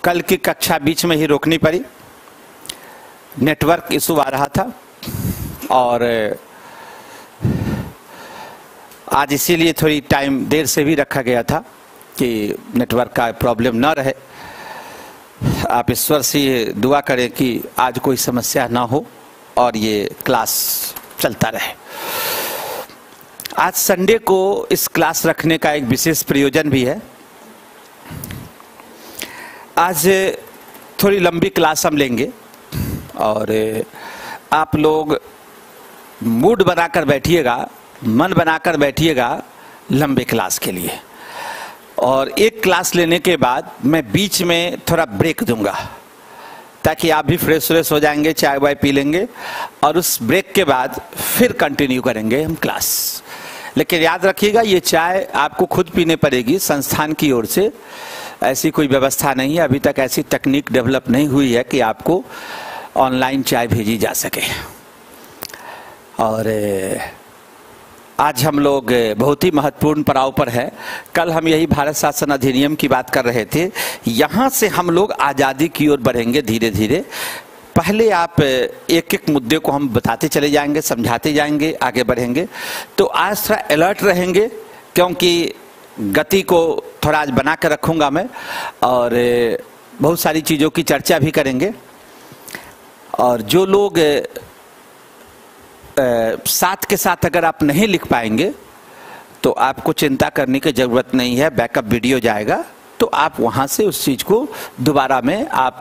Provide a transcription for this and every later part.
कल की कक्षा बीच में ही रोकनी पड़ी, नेटवर्क इशू आ रहा था और आज इसीलिए थोड़ी टाइम देर से भी रखा गया था कि नेटवर्क का प्रॉब्लम ना रहे। आप ईश्वर से दुआ करें कि आज कोई समस्या ना हो और ये क्लास चलता रहे। आज संडे को इस क्लास रखने का एक विशेष प्रयोजन भी है। आज थोड़ी लंबी क्लास हम लेंगे और आप लोग मूड बनाकर बैठिएगा, मन बनाकर बैठिएगा लंबे क्लास के लिए। और एक क्लास लेने के बाद मैं बीच में थोड़ा ब्रेक दूंगा ताकि आप भी फ्रेश हो जाएंगे, चाय वाय पी लेंगे और उस ब्रेक के बाद फिर कंटिन्यू करेंगे हम क्लास। लेकिन याद रखिएगा ये चाय आपको खुद पीने पड़ेगी, संस्थान की ओर से ऐसी कोई व्यवस्था नहीं है। अभी तक ऐसी तकनीक डेवलप नहीं हुई है कि आपको ऑनलाइन चाय भेजी जा सके। और आज हम लोग बहुत ही महत्वपूर्ण पड़ाव पर है। कल हम यही भारत शासन अधिनियम की बात कर रहे थे। यहाँ से हम लोग आज़ादी की ओर बढ़ेंगे धीरे धीरे। पहले आप एक एक मुद्दे को हम बताते चले जाएंगे, समझाते जाएंगे, आगे बढ़ेंगे। तो आज थोड़ा अलर्ट रहेंगे क्योंकि गति को थोड़ा आज बना कर रखूँगा मैं और बहुत सारी चीज़ों की चर्चा भी करेंगे। और जो लोग साथ के साथ अगर आप नहीं लिख पाएंगे तो आपको चिंता करने की ज़रूरत नहीं है, बैकअप वीडियो जाएगा तो आप वहाँ से उस चीज़ को दोबारा में आप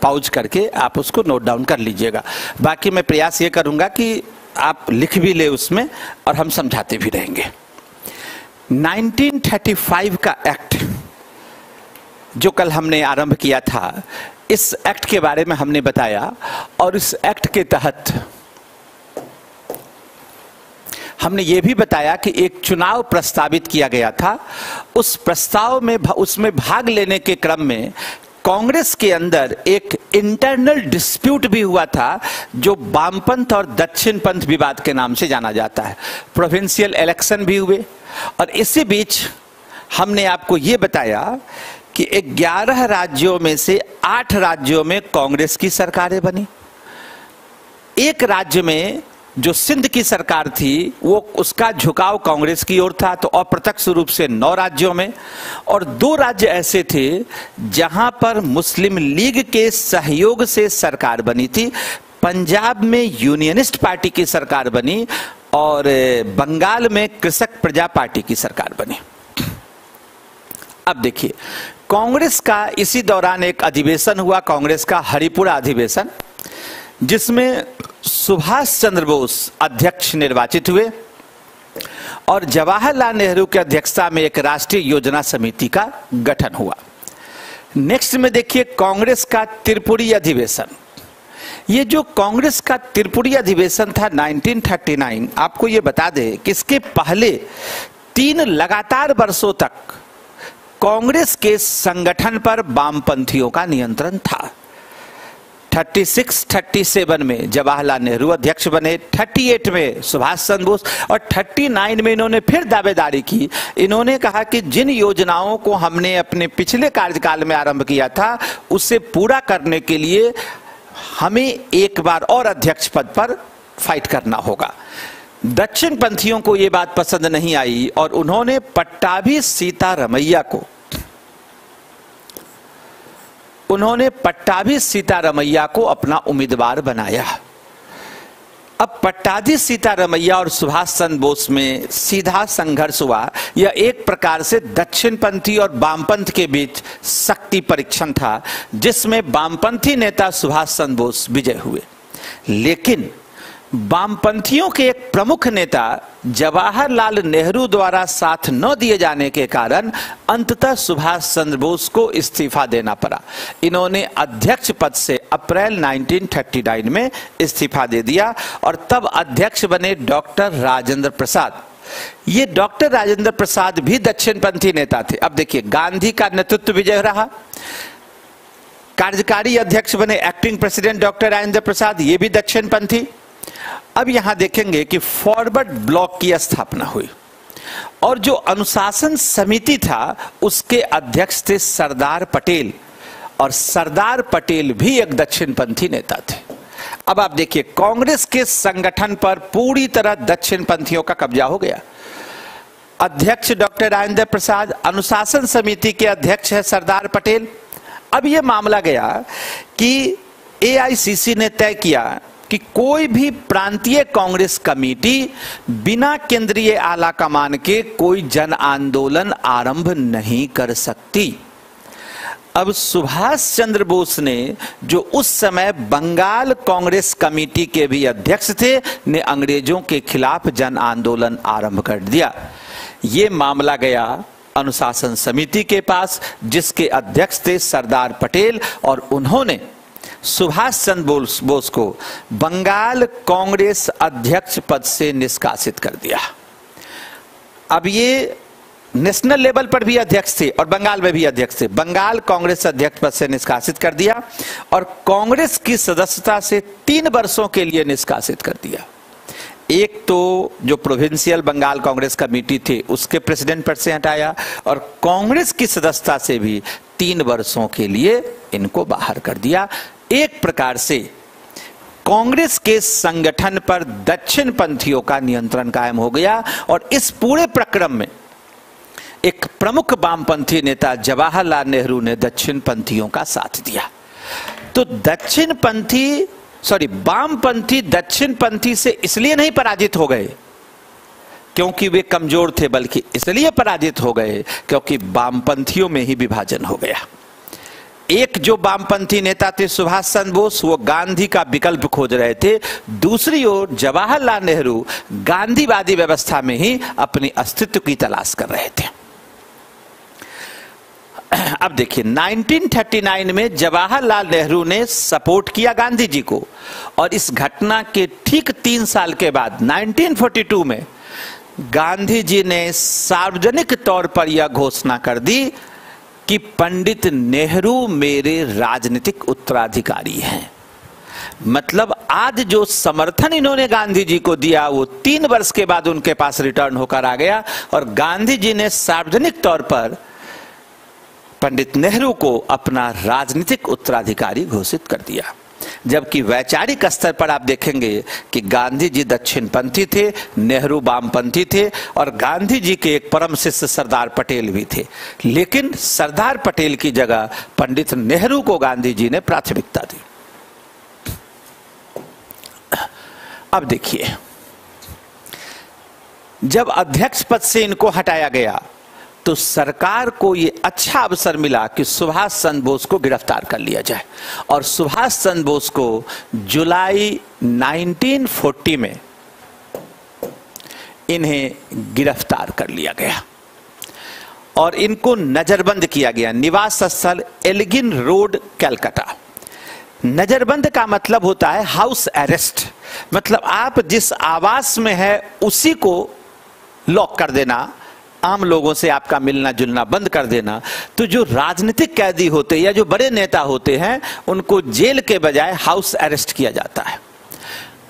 पॉज करके आप उसको नोट डाउन कर लीजिएगा। बाकी मैं प्रयास ये करूँगा कि आप लिख भी ले उसमें और हम समझाते भी रहेंगे। 1935 का एक्ट जो कल हमने आरंभ किया था, इस एक्ट के बारे में हमने बताया और इस एक्ट के तहत हमने ये भी बताया कि एक चुनाव प्रस्तावित किया गया था। उस प्रस्ताव में उसमें भाग लेने के क्रम में कांग्रेस के अंदर एक इंटरनल डिस्प्यूट भी हुआ था जो वामपंथ और दक्षिणपंथ विवाद के नाम से जाना जाता है। प्रोविंशियल इलेक्शन भी हुए और इसी बीच हमने आपको ये बताया कि 11 राज्यों में से 8 राज्यों में कांग्रेस की सरकारें बनी। एक राज्य में जो सिंध की सरकार थी वो उसका झुकाव कांग्रेस की ओर था, तो अप्रत्यक्ष रूप से 9 राज्यों में। और 2 राज्य ऐसे थे जहां पर मुस्लिम लीग के सहयोग से सरकार बनी थी। पंजाब में यूनियनिस्ट पार्टी की सरकार बनी और बंगाल में कृषक प्रजा पार्टी की सरकार बनी। अब देखिए, कांग्रेस का इसी दौरान एक अधिवेशन हुआ, कांग्रेस का हरिपुरा अधिवेशन, जिसमें सुभाष चंद्र बोस अध्यक्ष निर्वाचित हुए और जवाहरलाल नेहरू की अध्यक्षता में एक राष्ट्रीय योजना समिति का गठन हुआ। नेक्स्ट में देखिए कांग्रेस का त्रिपुरी अधिवेशन। ये जो कांग्रेस का त्रिपुरी अधिवेशन था 1939, आपको ये बता दें कि इसके पहले 3 लगातार वर्षों तक कांग्रेस के संगठन पर वामपंथियों का नियंत्रण था। 36-37 में जवाहरलाल नेहरू अध्यक्ष बने, 38 में सुभाष चंद्र बोस और 39 में इन्होंने फिर दावेदारी की। इन्होंने कहा कि जिन योजनाओं को हमने अपने पिछले कार्यकाल में आरंभ किया था उसे पूरा करने के लिए हमें एक बार और अध्यक्ष पद पर फाइट करना होगा। दक्षिण पंथियों को यह बात पसंद नहीं आई और उन्होंने पट्टाभी सीतारमैया को अपना उम्मीदवार बनाया। अब पट्टाभी सीतारमैया और सुभाष चंद्र बोस में सीधा संघर्ष हुआ। यह एक प्रकार से दक्षिणपंथी और वामपंथ के बीच शक्ति परीक्षण था, जिसमें वामपंथी नेता सुभाष चंद्र बोस विजय हुए। लेकिन वामपंथियों के एक प्रमुख नेता जवाहरलाल नेहरू द्वारा साथ न दिए जाने के कारण अंततः सुभाष चंद्र बोस को इस्तीफा देना पड़ा। इन्होंने अध्यक्ष पद से अप्रैल 1939 में इस्तीफा दे दिया और तब अध्यक्ष बने डॉक्टर राजेंद्र प्रसाद। ये डॉक्टर राजेंद्र प्रसाद भी दक्षिणपंथी नेता थे। अब देखिए, गांधी का नेतृत्व विजय रहा, कार्यकारी अध्यक्ष बने एक्टिंग प्रेसिडेंट डॉक्टर राजेंद्र प्रसाद, ये भी दक्षिणपंथी। अब यहां देखेंगे कि फॉरवर्ड ब्लॉक की स्थापना हुई और जो अनुशासन समिति था उसके अध्यक्ष थे सरदार पटेल और सरदार पटेल भी एक दक्षिणपंथी नेता थे। अब आप देखिए, कांग्रेस के संगठन पर पूरी तरह दक्षिणपंथियों का कब्जा हो गया। अध्यक्ष डॉक्टर राजेंद्र प्रसाद, अनुशासन समिति के अध्यक्ष है सरदार पटेल। अब यह मामला गया कि एआईसीसी ने तय किया कि कोई भी प्रांतीय कांग्रेस कमेटी बिना केंद्रीय आला कमान के कोई जन आंदोलन आरंभ नहीं कर सकती। अब सुभाष चंद्र बोस ने, जो उस समय बंगाल कांग्रेस कमेटी के भी अध्यक्ष थे, ने अंग्रेजों के खिलाफ जन आंदोलन आरंभ कर दिया। ये मामला गया अनुशासन समिति के पास, जिसके अध्यक्ष थे सरदार पटेल, और उन्होंने सुभाष चंद्र बोस को बंगाल कांग्रेस अध्यक्ष पद से निष्कासित कर दिया। अब ये नेशनल लेवल पर भी अध्यक्ष थे और बंगाल में भी अध्यक्ष थे। बंगाल कांग्रेस अध्यक्ष पद से निष्कासित कर दिया और कांग्रेस की सदस्यता से 3 वर्षों के लिए निष्कासित कर दिया। एक तो जो प्रोविंशियल बंगाल कांग्रेस कमेटी थे उसके प्रेसिडेंट पद से हटाया, और कांग्रेस की सदस्यता से भी 3 वर्षों के लिए इनको बाहर कर दिया। एक प्रकार से कांग्रेस के संगठन पर दक्षिणपंथियों का नियंत्रण कायम हो गया, और इस पूरे प्रक्रम में एक प्रमुख वामपंथी नेता जवाहरलाल नेहरू ने दक्षिणपंथियों का साथ दिया। तो वामपंथी दक्षिणपंथी से इसलिए नहीं पराजित हो गए क्योंकि वे कमजोर थे, बल्कि इसलिए पराजित हो गए क्योंकि वामपंथियों में ही विभाजन हो गया। एक जो वामपंथी नेता थे सुभाष चंद्र बोस, वो गांधी का विकल्प खोज रहे थे। दूसरी ओर जवाहरलाल नेहरू गांधीवादी व्यवस्था में ही अपने अस्तित्व की तलाश कर रहे थे। अब देखिए, 1939 में जवाहरलाल नेहरू ने सपोर्ट किया गांधी जी को, और इस घटना के ठीक 3 साल के बाद 1942 में गांधी जी ने सार्वजनिक तौर पर यह घोषणा कर दी कि पंडित नेहरू मेरे राजनीतिक उत्तराधिकारी हैं। मतलब आज जो समर्थन इन्होंने गांधी जी को दिया वो 3 वर्ष के बाद उनके पास रिटर्न होकर आ गया, और गांधी जी ने सार्वजनिक तौर पर पंडित नेहरू को अपना राजनीतिक उत्तराधिकारी घोषित कर दिया। जबकि वैचारिक स्तर पर आप देखेंगे कि गांधी जी दक्षिणपंथी थे, नेहरू वामपंथी थे, और गांधी जी के एक परम शिष्य सरदार पटेल भी थे। लेकिन सरदार पटेल की जगह पंडित नेहरू को गांधी जी ने प्राथमिकता दी। अब देखिए, जब अध्यक्ष पद से इनको हटाया गया तो सरकार को ये अच्छा अवसर मिला कि सुभाष चंद्र बोस को गिरफ्तार कर लिया जाए, और सुभाष चंद्र बोस को जुलाई 1940 में इन्हें गिरफ्तार कर लिया गया और इनको नजरबंद किया गया। निवास स्थल एल्गिन रोड, कलकत्ता। नजरबंद का मतलब होता है हाउस अरेस्ट, मतलब आप जिस आवास में है उसी को लॉक कर देना, आम लोगों से आपका मिलना जुलना बंद कर देना। तो जो राजनीतिक कैदी होते या जो बड़े नेता होते हैं उनको जेल के बजाय हाउस अरेस्ट किया जाता है।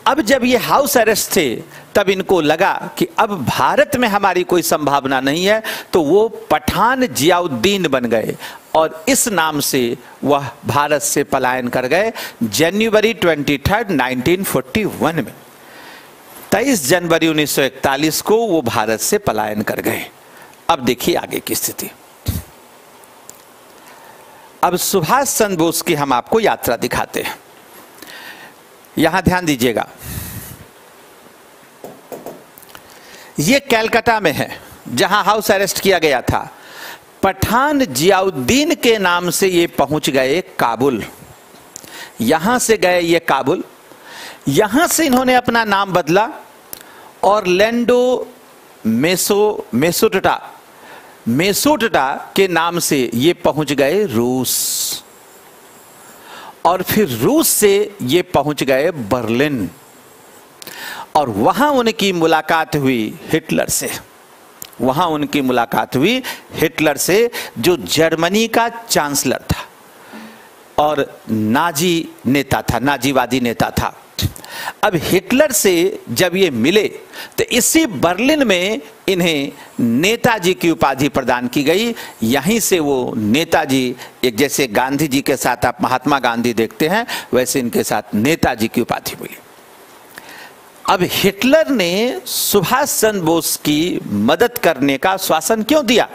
अब जब ये हाउस अरेस्ट थे तब इनको लगा कि अब भारत में हमारी कोई संभावना नहीं है, तो वो पठान जियाउद्दीन बन गए और इस नाम से वह भारत से पलायन कर गए। जनवरी 23, 1941 में 23 जनवरी 1941 को वो भारत से पलायन कर गए। अब देखिए आगे की स्थिति। अब सुभाष चंद्र बोस की हम आपको यात्रा दिखाते हैं। यहां ध्यान दीजिएगा, ये कलकत्ता में है जहां हाउस अरेस्ट किया गया था। पठान जियाउद्दीन के नाम से ये पहुंच गए काबुल। यहां से गए ये काबुल, यहां से इन्होंने अपना नाम बदला ऑरलैंडो मेसोटटा के नाम से ये पहुंच गए रूस, और फिर रूस से ये पहुंच गए बर्लिन, और वहां उनकी मुलाकात हुई हिटलर से। वहां उनकी मुलाकात हुई हिटलर से, जो जर्मनी का चांसलर था और नाजी नेता था, नाजीवादी नेता था। अब हिटलर से जब ये मिले तो इसी बर्लिन में इन्हें नेताजी की उपाधि प्रदान की गई। यहीं से वो नेताजी, एक जैसे गांधी जी के साथ आप महात्मा गांधी देखते हैं, वैसे इनके साथ नेताजी की उपाधि मिली। अब हिटलर ने सुभाष चंद्र बोस की मदद करने का आश्वासन क्यों दिया?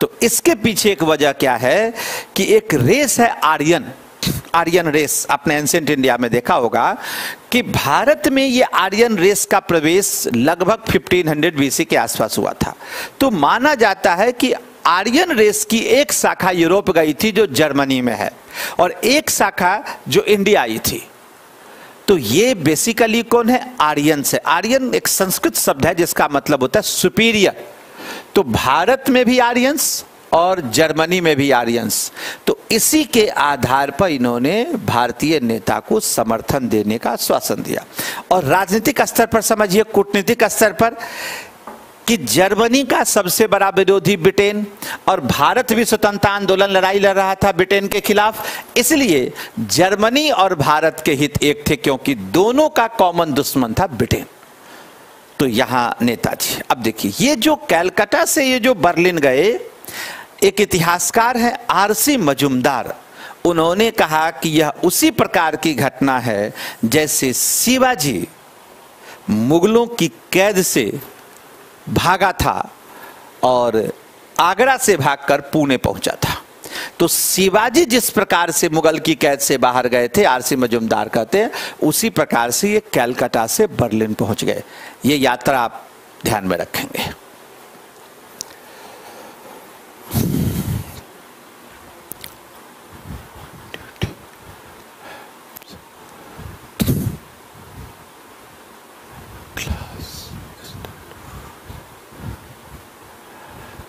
तो इसके पीछे एक वजह क्या है कि एक रेस है आर्यन रेस। आपने एंशिएंट इंडिया में देखा होगा कि भारत में ये आर्यन रेस का प्रवेश लगभग 1500 बीसी के आसपास हुआ था। तो माना जाता है कि आर्यन रेस की एक शाखा यूरोप गई थी जो जर्मनी में है, और एक शाखा जो इंडिया आई थी। तो ये बेसिकली कौन है? आर्यन से। आर्यन एक संस्कृत शब्द है जिसका मतलब होता है सुपीरियर। तो भारत में भी आर्यंस और जर्मनी में भी आर्यंस। तो इसी के आधार पर इन्होंने भारतीय नेता को समर्थन देने का आश्वासन दिया। और राजनीतिक स्तर पर समझिए, कूटनीतिक स्तर पर, कि जर्मनी का सबसे बड़ा विरोधी ब्रिटेन, और भारत भी स्वतंत्रता आंदोलन लड़ाई लड़ रहा था ब्रिटेन के खिलाफ। इसलिए जर्मनी और भारत के हित एक थे, क्योंकि दोनों का कॉमन दुश्मन था ब्रिटेन। तो यहां नेताजी, अब देखिए, ये जो कलकत्ता से ये जो बर्लिन गए, एक इतिहासकार है आरसी मजुमदार, उन्होंने कहा कि यह उसी प्रकार की घटना है जैसे शिवाजी मुगलों की कैद से भागा था और आगरा से भागकर पुणे पहुंचा था। तो शिवाजी जिस प्रकार से मुगल की कैद से बाहर गए थे, आरसी मजुमदार कहते हैं, उसी प्रकार से ये कलकत्ता से बर्लिन पहुंच गए। ये यात्रा आप ध्यान में रखेंगे।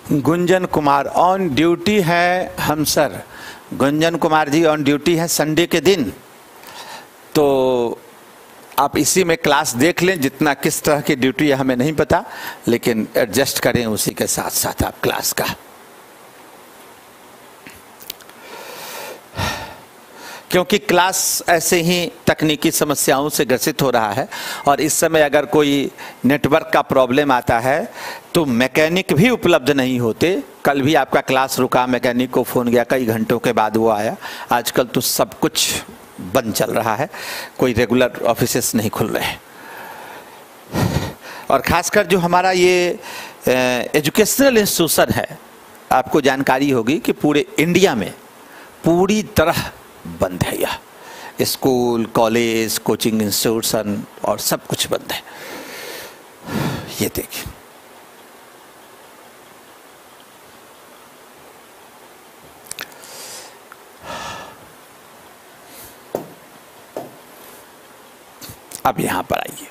गुंजन कुमार ऑन ड्यूटी है हम sir. Gunjan Kumar ji on duty है संडे के दिन, तो आप इसी में क्लास देख लें। जितना किस तरह की ड्यूटी है हमें नहीं पता, लेकिन एडजस्ट करें उसी के साथ साथ आप क्लास का। क्योंकि क्लास ऐसे ही तकनीकी समस्याओं से ग्रसित हो रहा है, और इस समय अगर कोई नेटवर्क का प्रॉब्लम आता है तो मैकेनिक भी उपलब्ध नहीं होते। कल भी आपका क्लास रुका, मैकेनिक को फ़ोन गया, कई घंटों के बाद वो आया। आजकल तो सब कुछ बंद चल रहा है, कोई रेगुलर ऑफिसेस नहीं खुल रहे। और ख़ासकर जो हमारा ये एजुकेशनल इंस्टीट्यूशन है, आपको जानकारी होगी कि पूरे इंडिया में पूरी तरह बंद है। यह स्कूल, कॉलेज, कोचिंग इंस्टीट्यूशन और सब कुछ बंद है। ये देखिए, अब यहां पर आइए।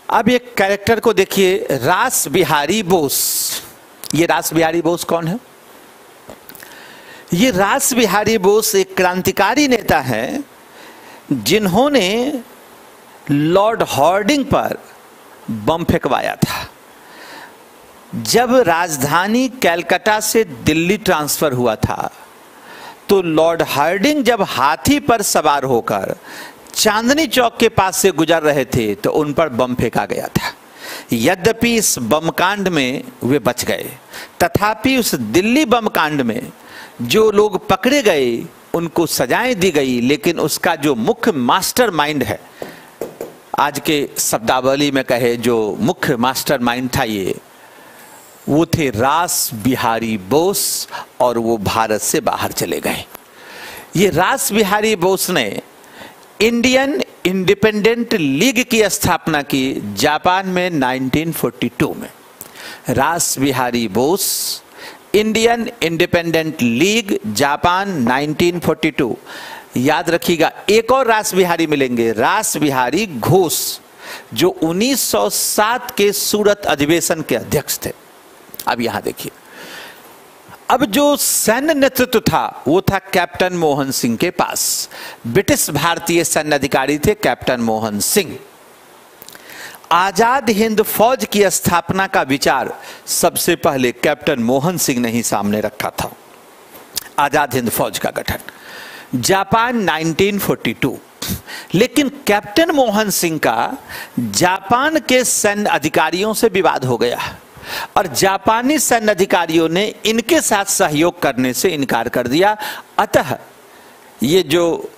अब एक कैरेक्टर को देखिए, रास बिहारी बोस। ये रास बिहारी बोस कौन है? ये रास बिहारी बोस एक क्रांतिकारी नेता हैं जिन्होंने लॉर्ड हार्डिंग पर बम फेंकवाया था। जब राजधानी कलकत्ता से दिल्ली ट्रांसफर हुआ था तो लॉर्ड हार्डिंग जब हाथी पर सवार होकर चांदनी चौक के पास से गुजर रहे थे तो उन पर बम फेंका गया था। यद्यपि इस बम कांड में वे बच गए, तथापि उस दिल्ली बम कांड में जो लोग पकड़े गए उनको सजाएं दी गई, लेकिन उसका जो मुख्य मास्टरमाइंड है, आज के शब्दावली में कहे जो मुख्य मास्टरमाइंड था, ये वो थे रास बिहारी बोस, और वो भारत से बाहर चले गए। ये रास बिहारी बोस ने इंडियन इंडिपेंडेंट लीग की स्थापना की जापान में 1942 में। रास Bihari Bose, Indian independent league, Japan 1942। याद रखिएगा, एक और रास बिहारी मिलेंगे, रास बिहारी घोष, जो 1907 के सूरत अधिवेशन के अध्यक्ष थे। अब यहां देखिए, अब जो सैन्य नेतृत्व था वो था कैप्टन मोहन सिंह के पास। ब्रिटिश भारतीय सैन्य अधिकारी थे कैप्टन मोहन सिंह। आजाद हिंद फौज की स्थापना का विचार सबसे पहले कैप्टन मोहन सिंह ने ही सामने रखा था। आजाद हिंद फौज का गठन जापान 1942। लेकिन कैप्टन मोहन सिंह का जापान के सैन्य अधिकारियों से विवाद हो गया और जापानी सैन्य अधिकारियों ने इनके साथ सहयोग करने से इनकार कर दिया। अतः ये जो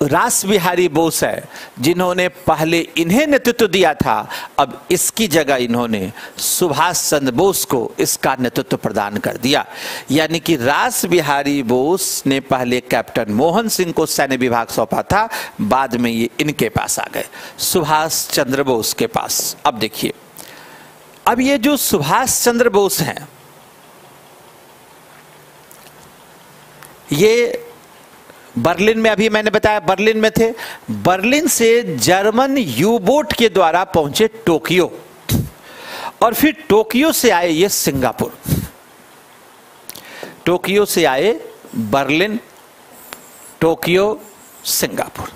रास बिहारी बोस है, जिन्होंने पहले इन्हें नेतृत्व दिया था, अब इसकी जगह इन्होंने सुभाष चंद्र बोस को इसका नेतृत्व प्रदान कर दिया। यानी कि रास बिहारी बोस ने पहले कैप्टन मोहन सिंह को सैन्य विभाग सौंपा था, बाद में ये इनके पास आ गए, सुभाष चंद्र बोस के पास। अब देखिए, अब ये जो सुभाष चंद्र बोस हैं, ये बर्लिन में, अभी मैंने बताया बर्लिन में थे, बर्लिन से जर्मन यू बोट के द्वारा पहुंचे टोक्यो और फिर टोक्यो से आए ये सिंगापुर, टोक्यो से आए बर्लिन, टोक्यो, सिंगापुर।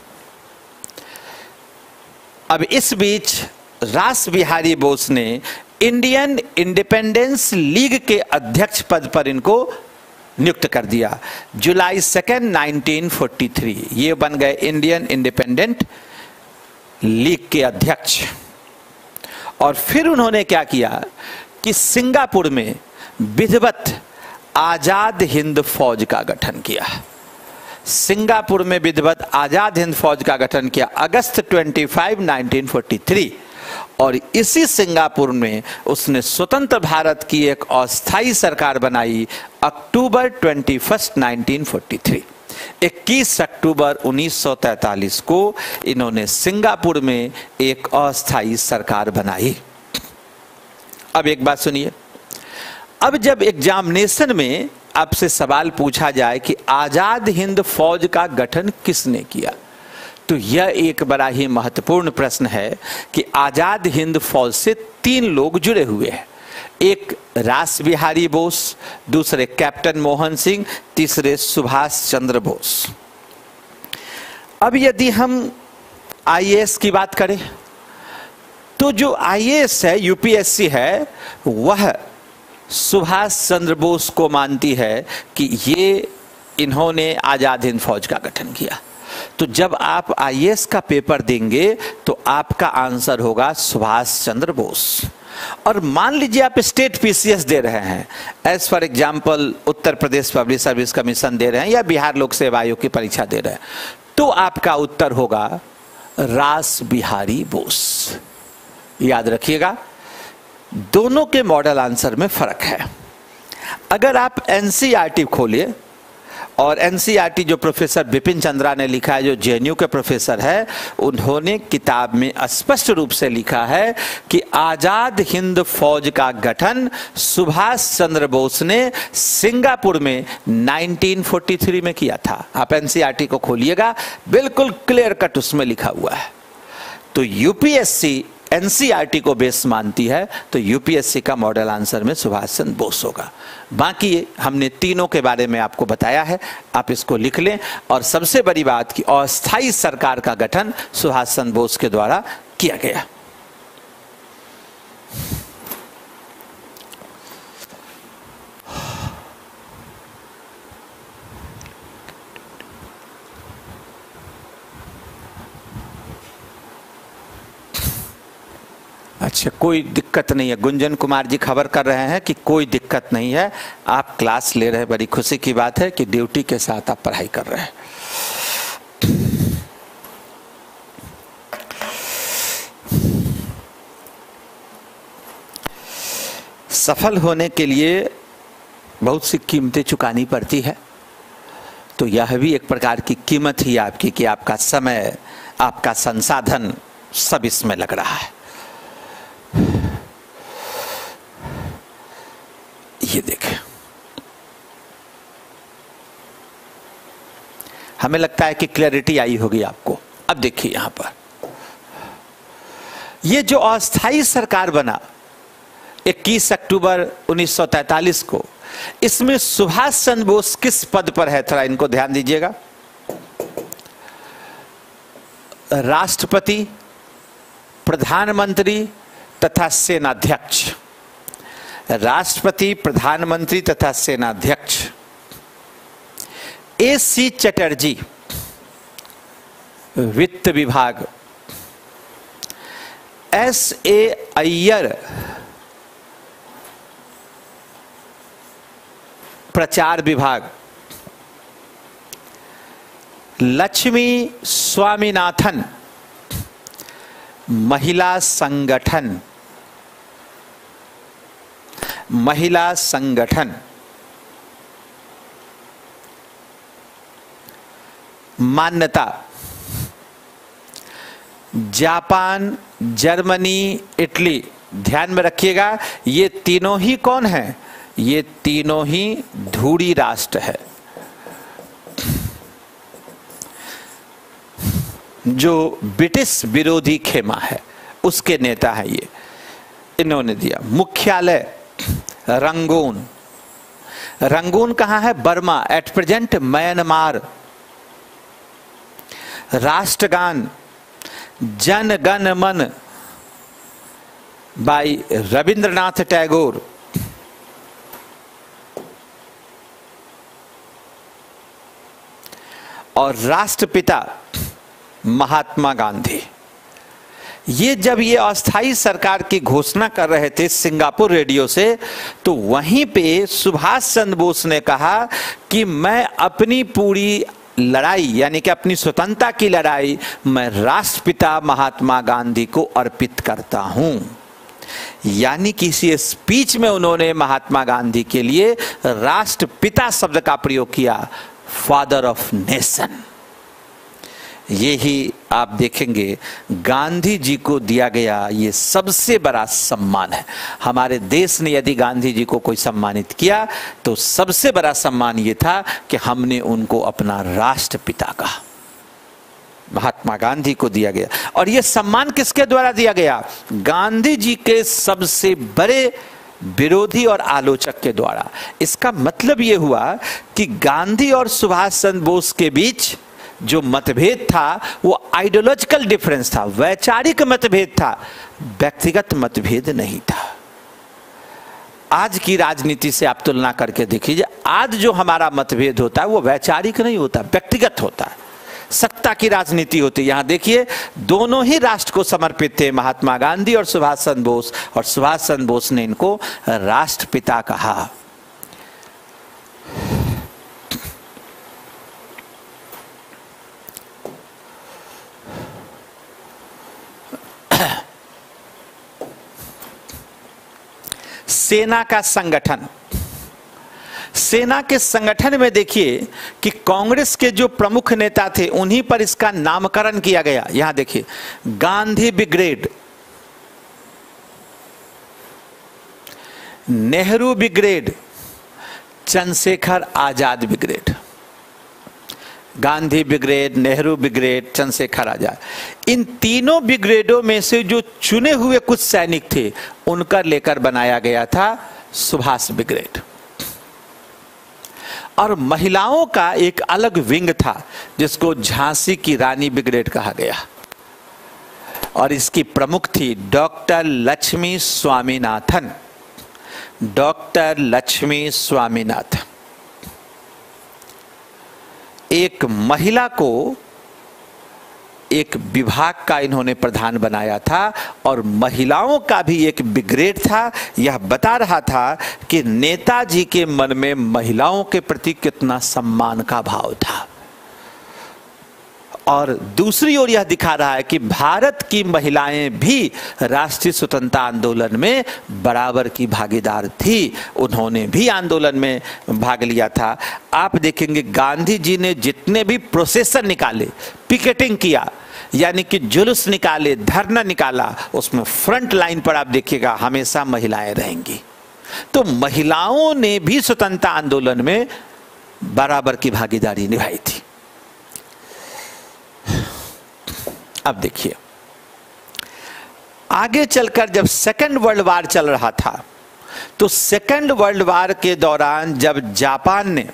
अब इस बीच रास बिहारी बोस ने इंडियन इंडिपेंडेंस लीग के अध्यक्ष पद पर इनको नियुक्त कर दिया। जुलाई 2, 1943 ये बन गए इंडियन इंडिपेंडेंट लीग के अध्यक्ष। और फिर उन्होंने क्या किया कि सिंगापुर में विधिवत आजाद हिंद फौज का गठन किया। सिंगापुर में विधिवत आजाद हिंद फौज का गठन किया अगस्त 25, 1943। और इसी सिंगापुर में उसने स्वतंत्र भारत की एक अस्थायी सरकार बनाई अक्टूबर 21, 1943। 21 अक्टूबर 1943 को इन्होंने सिंगापुर में एक अस्थायी सरकार बनाई। अब एक बात सुनिए, अब जब एग्जामिनेशन में आपसे सवाल पूछा जाए कि आजाद हिंद फौज का गठन किसने किया, तो यह एक बड़ा ही महत्वपूर्ण प्रश्न है कि आजाद हिंद फौज से 3 लोग जुड़े हुए हैं। एक रास बिहारी बोस, दूसरे कैप्टन मोहन सिंह, तीसरे सुभाष चंद्र बोस। अब यदि हम आईएएस की बात करें तो जो आईएएस है, यूपीएससी है, वह सुभाष चंद्र बोस को मानती है कि ये इन्होंने आजाद हिंद फौज का गठन किया। तो जब आप आईएएस का पेपर देंगे तो आपका आंसर होगा सुभाष चंद्र बोस। और मान लीजिए आप स्टेट पीसीएस दे रहे हैं, as for example Uttar Pradesh public service commission दे रहे हैं या बिहार लोक सेवा आयोग की परीक्षा दे रहे हैं, तो आपका उत्तर होगा रास बिहारी बोस। याद रखिएगा, दोनों के मॉडल आंसर में फर्क है। अगर आप एनसीईआरटी खोलिए, और एनसीईआरटी जो प्रोफेसर बिपिन चंद्रा ने लिखा है, जो जेएनयू के प्रोफेसर है, उन्होंने किताब में स्पष्ट रूप से लिखा है कि आजाद हिंद फौज का गठन सुभाष चंद्र बोस ने सिंगापुर में 1943 में किया था। आप एनसीईआरटी को खोलिएगा, बिल्कुल क्लियर कट उसमें लिखा हुआ है। तो यूपीएससी एनसीईआरटी को बेस मानती है, तो यूपीएससी का मॉडल आंसर में सुभाष चंद्र बोस होगा। बाकी हमने तीनों के बारे में आपको बताया है, आप इसको लिख लें। और सबसे बड़ी बात कि अस्थायी सरकार का गठन सुभाष चंद्र बोस के द्वारा किया गया। अच्छा, कोई दिक्कत नहीं है। गुंजन कुमार जी खबर कर रहे हैं कि कोई दिक्कत नहीं है, आप क्लास ले रहे हैं। बड़ी खुशी की बात है कि ड्यूटी के साथ आप पढ़ाई कर रहे हैं। सफल होने के लिए बहुत सी कीमतें चुकानी पड़ती है, तो यह भी एक प्रकार की कीमत ही आपकी कि आपका समय, आपका संसाधन सब इसमें लग रहा है। ये देखें, हमें लगता है कि क्लैरिटी आई होगी आपको। अब देखिए यहां पर ये जो अस्थायी सरकार बना 21 अक्टूबर 1943 को, इसमें सुभाष चंद्र बोस किस पद पर है, थोड़ा इनको ध्यान दीजिएगा। राष्ट्रपति, प्रधानमंत्री तथा सेनाध्यक्ष। राष्ट्रपति, प्रधानमंत्री तथा सेनाध्यक्ष। एसी चटर्जी वित्त विभाग, S.A. अय्यर प्रचार विभाग, लक्ष्मी स्वामीनाथन महिला संगठन, मान्यता, जापान, जर्मनी, इटली। ध्यान में रखिएगा ये तीनों ही कौन है? ये तीनों ही धुरी राष्ट्र है जो ब्रिटिश विरोधी खेमा है, उसके नेता है ये, इन्होंने दिया। मुख्यालय रंगून, रंगून कहाँ है? Burma, at present Myanmar. राष्ट्रगान जन गण मन बाई रविंद्रनाथ टैगोर। और राष्ट्रपिता महात्मा गांधी। ये जब ये अस्थाई सरकार की घोषणा कर रहे थे सिंगापुर रेडियो से, तो वहीं पे सुभाष चंद्र बोस ने कहा कि मैं अपनी पूरी लड़ाई, यानी कि अपनी स्वतंत्रता की लड़ाई, मैं राष्ट्रपिता महात्मा गांधी को अर्पित करता हूं। यानी किसी स्पीच में उन्होंने महात्मा गांधी के लिए राष्ट्रपिता शब्द का प्रयोग किया, फादर ऑफ नेशन। यही आप देखेंगे गांधी जी को दिया गया ये सबसे बड़ा सम्मान है। हमारे देश ने यदि गांधी जी को कोई सम्मानित किया तो सबसे बड़ा सम्मान ये था कि हमने उनको अपना राष्ट्रपिता कहा, महात्मा गांधी को दिया गया। और ये सम्मान किसके द्वारा दिया गया? गांधी जी के सबसे बड़े विरोधी और आलोचक के द्वारा। इसका मतलब ये हुआ कि गांधी और सुभाष चंद्र बोस के बीच जो मतभेद था वो आइडियोलॉजिकल डिफरेंस था, वैचारिक मतभेद था, व्यक्तिगत मतभेद नहीं था। आज की राजनीति से आप तुलना करके देखिए, आज जो हमारा मतभेद होता है वो वैचारिक नहीं होता, व्यक्तिगत होता है, सत्ता की राजनीति होती है। यहां देखिए दोनों ही राष्ट्र को समर्पित थे, महात्मा गांधी और सुभाष चंद्र बोस, और सुभाष चंद्र बोस ने इनको राष्ट्रपिता कहा। सेना का संगठन, सेना के संगठन में देखिए कि कांग्रेस के जो प्रमुख नेता थे उन्हीं पर इसका नामकरण किया गया। यहां देखिए Gandhi brigade, Nehru brigade, Chandrashekhar Azad brigade. Gandhi brigade, Nehru brigade, Chandrashekhar Azad. इन तीनों ब्रिगेडों में से जो चुने हुए कुछ सैनिक थे उनका लेकर बनाया गया था सुभाष ब्रिगेड। और महिलाओं का एक अलग विंग था जिसको झांसी की रानी ब्रिगेड कहा गया, और इसकी प्रमुख थी डॉक्टर लक्ष्मी स्वामीनाथन। डॉक्टर लक्ष्मी स्वामीनाथन एक महिला को एक विभाग का इन्होंने प्रधान बनाया था, और महिलाओं का भी एक ब्रिगेड था। यह बता रहा था कि नेताजी के मन में महिलाओं के प्रति कितना सम्मान का भाव था। और दूसरी ओर यह दिखा रहा है कि भारत की महिलाएं भी राष्ट्रीय स्वतंत्रता आंदोलन में बराबर की भागीदार थी, उन्होंने भी आंदोलन में भाग लिया था। आप देखेंगे गांधी जी ने जितने भी प्रोसेसन निकाले, पिकेटिंग किया, यानी कि जुलूस निकाले, धरना निकाला, उसमें फ्रंट लाइन पर आप देखिएगा हमेशा महिलाएं रहेंगी। तो महिलाओं ने भी स्वतंत्रता आंदोलन में बराबर की भागीदारी निभाई थी। अब देखिए आगे चलकर जब सेकेंड वर्ल्ड वार चल रहा था, तो सेकेंड वर्ल्ड वार के दौरान जब जापान ने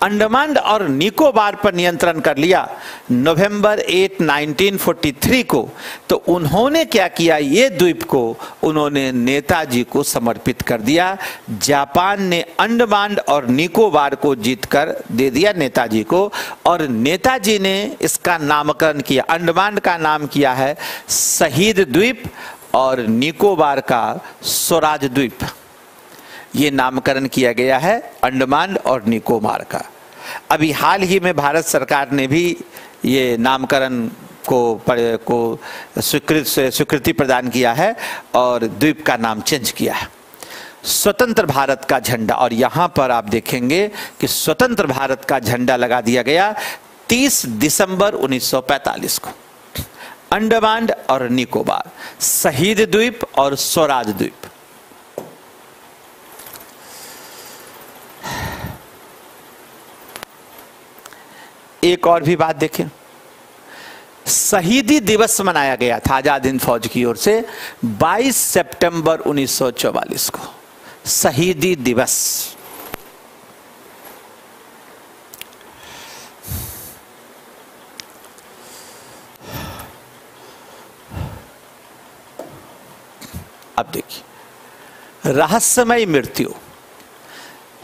अंडमान और निकोबार पर नियंत्रण कर लिया नवंबर 8, 1943 को, तो उन्होंने क्या किया, ये द्वीप को उन्होंने नेताजी को समर्पित कर दिया। जापान ने अंडमान और निकोबार को जीतकर दे दिया नेताजी को, और नेताजी ने इसका नामकरण किया। अंडमान का नाम किया है शहीद द्वीप और निकोबार का स्वराज द्वीप। ये नामकरण किया गया है अंडमान और निकोबार का। अभी हाल ही में भारत सरकार ने भी ये नामकरण को स्वीकृति प्रदान किया है और द्वीप का नाम चेंज किया है। स्वतंत्र भारत का झंडा, और यहाँ पर आप देखेंगे कि स्वतंत्र भारत का झंडा लगा दिया गया 30 दिसंबर 1945 को। अंडमान और निकोबार, शहीद द्वीप और स्वराज द्वीप। एक और भी बात देखें, शहीदी दिवस मनाया गया था आजाद हिंद फौज की ओर से 22 सितंबर 1944 को, शहीदी दिवस। अब देखिए, रहस्यमय मृत्यु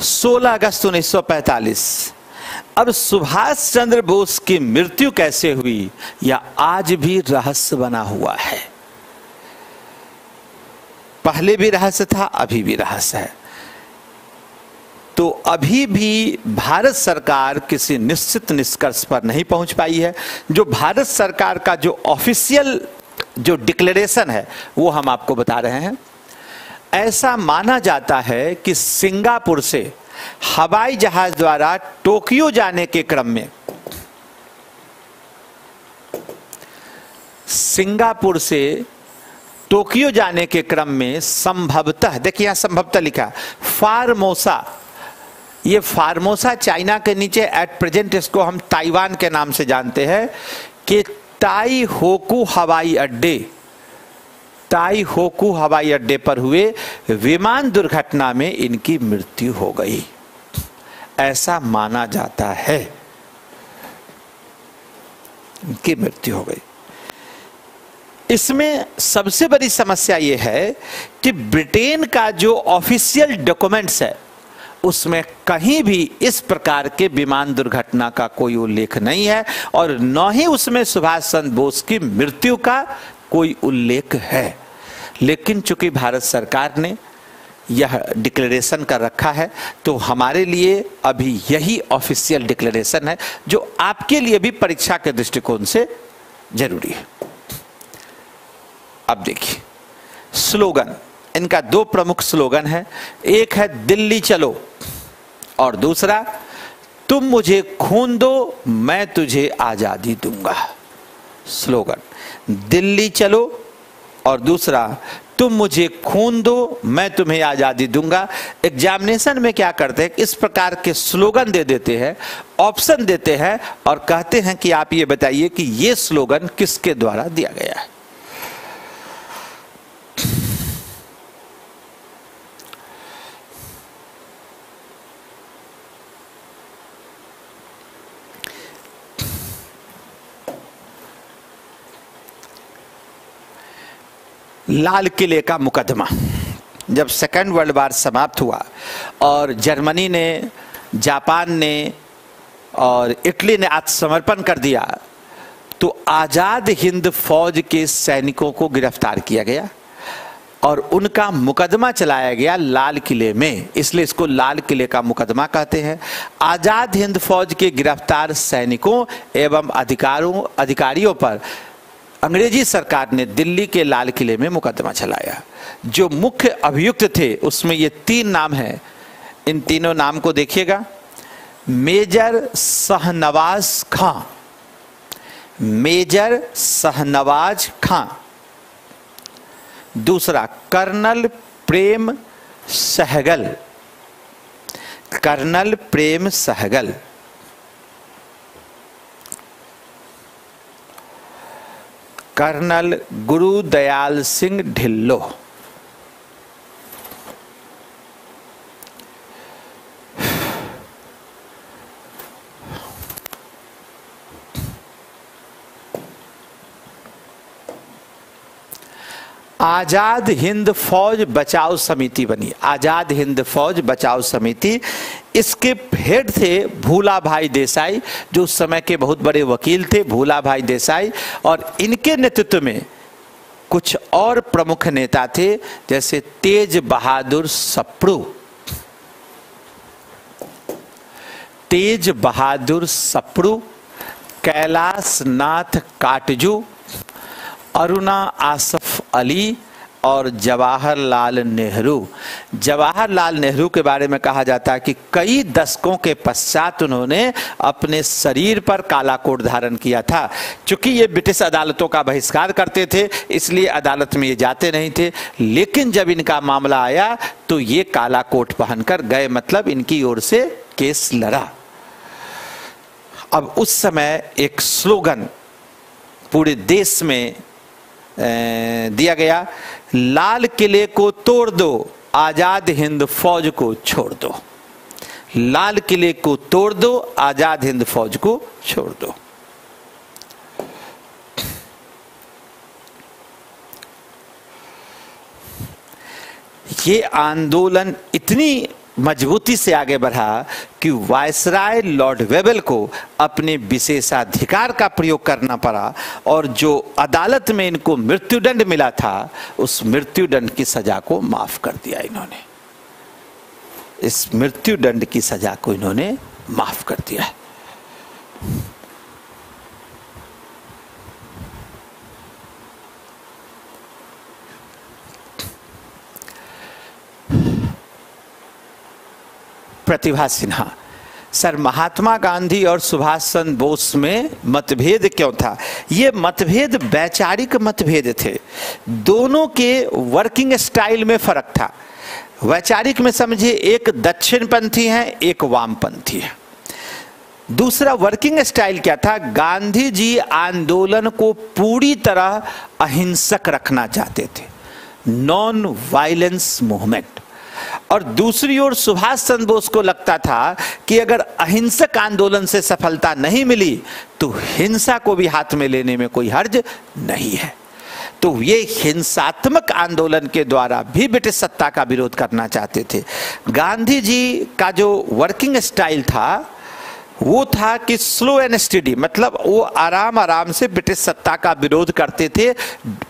16 अगस्त 1945। अब सुभाष चंद्र बोस की मृत्यु कैसे हुई, यह आज भी रहस्य बना हुआ है। पहले भी रहस्य था, अभी भी रहस्य है। तो अभी भी भारत सरकार किसी निश्चित निष्कर्ष पर नहीं पहुंच पाई है। जो भारत सरकार का जो ऑफिशियल जो डिक्लेरेशन है वो हम आपको बता रहे हैं। ऐसा माना जाता है कि सिंगापुर से हवाई जहाज द्वारा टोक्यो जाने के क्रम में, सिंगापुर से टोक्यो जाने के क्रम में संभवतः, देखिए यहां संभवतः लिखा फार्मोसा, ये फार्मोसा चाइना के नीचे, एट प्रेजेंट इसको हम ताइवान के नाम से जानते हैं, कि ताई होकू हवाई अड्डे, ताई होकू हवाई अड्डे पर हुए विमान दुर्घटना में इनकी मृत्यु हो गई, ऐसा माना जाता है। इनकी मृत्यु हो गई। इसमें सबसे बड़ी समस्या यह है कि ब्रिटेन का जो ऑफिशियल डॉक्यूमेंट्स है उसमें कहीं भी इस प्रकार के विमान दुर्घटना का कोई उल्लेख नहीं है, और न ही उसमें सुभाष चंद्र बोस की मृत्यु का कोई उल्लेख है। लेकिन चूंकि भारत सरकार ने यह डिक्लेरेशन कर रखा है, तो हमारे लिए अभी यही ऑफिशियल डिक्लेरेशन है, जो आपके लिए भी परीक्षा के दृष्टिकोण से जरूरी है। अब देखिए स्लोगन, इनका दो प्रमुख स्लोगन है। एक है दिल्ली चलो और दूसरा तुम मुझे खून दो मैं तुझे आजादी दूंगा। स्लोगन दिल्ली चलो और दूसरा तुम मुझे खून दो मैं तुम्हें आजादी दूंगा। एग्जामिनेशन में क्या करते हैं, इस प्रकार के स्लोगन दे देते हैं, ऑप्शन देते हैं और कहते हैं कि आप ये बताइए कि ये स्लोगन किसके द्वारा दिया गया है। लाल किले का मुकदमा, जब सेकेंड वर्ल्ड वार समाप्त हुआ और जर्मनी ने, जापान ने और इटली ने आत्मसमर्पण कर दिया, तो आजाद हिंद फौज के सैनिकों को गिरफ्तार किया गया और उनका मुकदमा चलाया गया लाल किले में, इसलिए इसको लाल किले का मुकदमा कहते हैं। आजाद हिंद फौज के गिरफ्तार सैनिकों एवं अधिकारियों पर अंग्रेजी सरकार ने दिल्ली के लाल किले में मुकदमा चलाया। जो मुख्य अभियुक्त थे उसमें ये तीन नाम हैं, इन तीनों नाम को देखिएगा। मेजर शाहनवाज खां, मेजर शाहनवाज खां, दूसरा colonel Prem Sahgal, colonel Prem Sahgal, colonel Gurudayal Singh Dhillon. Azad Hind फौज बचाओ समिति बनी, आजाद हिंद फौज बचाओ समिति। इसके हेड थे भूला भाई देसाई, जो उस समय के बहुत बड़े वकील थे, भूला भाई देसाई। और इनके नेतृत्व में कुछ और प्रमुख नेता थे, जैसे तेज बहादुर सप्रू, तेज बहादुर सप्रू, कैलाश नाथ काटजू, अरुणा आसफ अली और जवाहरलाल नेहरू। जवाहरलाल नेहरू के बारे में कहा जाता है कि कई दशकों के पश्चात उन्होंने अपने शरीर पर काला कोट धारण किया था। चूंकि ये ब्रिटिश अदालतों का बहिष्कार करते थे, इसलिए अदालत में ये जाते नहीं थे, लेकिन जब इनका मामला आया तो ये काला कोट पहनकर गए, मतलब इनकी ओर से केस लड़ा। अब उस समय एक स्लोगन पूरे देश में दिया गया, लाल किले को तोड़ दो, आजाद हिंद फौज को छोड़ दो। लाल किले को तोड़ दो, आजाद हिंद फौज को छोड़ दो। ये आंदोलन इतनी मजबूती से आगे बढ़ा कि वायसराय लॉर्ड वेबल को अपने विशेषाधिकार का प्रयोग करना पड़ा, और जो अदालत में इनको मृत्युदंड मिला था उस मृत्युदंड की सजा को माफ कर दिया इन्होंने। इस मृत्युदंड की सजा को इन्होंने माफ कर दिया। प्रतिभा सिन्हा, सर महात्मा गांधी और सुभाष चंद्र बोस में मतभेद क्यों था? ये मतभेद वैचारिक मतभेद थे, दोनों के वर्किंग स्टाइल में फर्क था। वैचारिक में समझिए, एक दक्षिणपंथी है, एक वामपंथी है। दूसरा वर्किंग स्टाइल क्या था? गांधी जी आंदोलन को पूरी तरह अहिंसक रखना चाहते थे, नॉन वायलेंस मूवमेंट। और दूसरी ओर सुभाष चंद्र बोस को लगता था कि अगर अहिंसक आंदोलन से सफलता नहीं मिली तो हिंसा को भी हाथ में लेने में कोई हर्ज नहीं है। तो ये हिंसात्मक आंदोलन के द्वारा भी ब्रिटिश सत्ता का विरोध करना चाहते थे। गांधी जी का जो वर्किंग स्टाइल था वो था कि स्लो एंड स्टडी, मतलब वो आराम आराम से ब्रिटिश सत्ता का विरोध करते थे,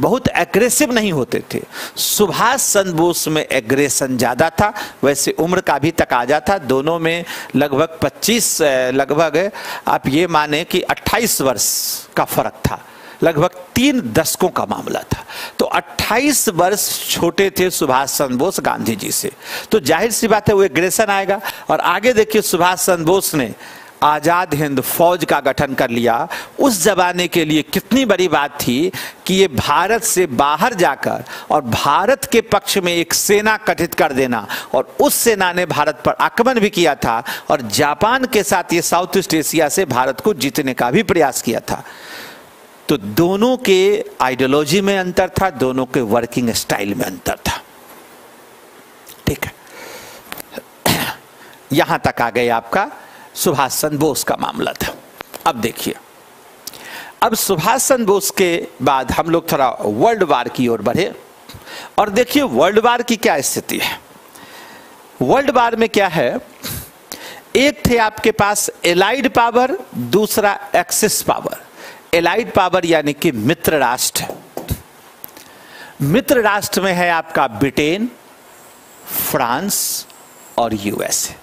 बहुत एग्रेसिव नहीं होते थे। सुभाष चंद्र बोस में एग्रेशन ज़्यादा था, वैसे उम्र का भी तकाजा था, दोनों में लगभग 25, लगभग आप ये माने कि 28 वर्ष का फर्क था, लगभग 3 दशकों का मामला था। तो 28 वर्ष छोटे थे सुभाष चंद्र बोस गांधी जी से, तो जाहिर सी बात है वो एग्रेशन आएगा। और आगे देखिए, सुभाष चंद्र बोस ने आजाद हिंद फौज का गठन कर लिया। उस जमाने के लिए कितनी बड़ी बात थी कि ये भारत से बाहर जाकर और भारत के पक्ष में एक सेना गठित कर देना, और उस सेना ने भारत पर आक्रमण भी किया था, और जापान के साथ ये साउथ ईस्ट एशिया से भारत को जीतने का भी प्रयास किया था। तो दोनों के आइडियोलॉजी में अंतर था, दोनों के वर्किंग स्टाइल में अंतर था। ठीक है, यहां तक आ गए आपका सुभाष चंद्र बोस का मामला था। अब देखिए, अब सुभाष चंद्र बोस के बाद हम लोग थोड़ा वर्ल्ड वार की ओर बढ़े, और देखिए वर्ल्ड वार की क्या स्थिति है। वर्ल्ड वार में क्या है, एक थे आपके पास एलाइड पावर, दूसरा एक्सिस पावर। एलाइड पावर यानी कि मित्र राष्ट्र। मित्र राष्ट्र में है आपका ब्रिटेन, फ्रांस और यूएसए।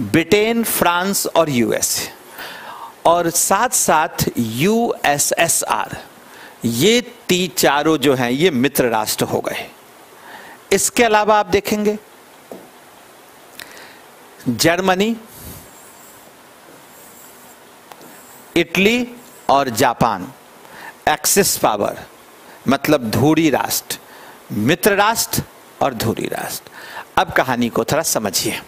ब्रिटेन, फ्रांस और यूएसए, और साथ साथ यूएसएसआर। ये चारों जो हैं ये मित्र राष्ट्र हो गए। इसके अलावा आप देखेंगे जर्मनी, इटली और जापान, एक्सिस पावर, मतलब धुरी राष्ट्र, मित्र राष्ट्र और धुरी राष्ट्र। अब कहानी को थोड़ा समझिए।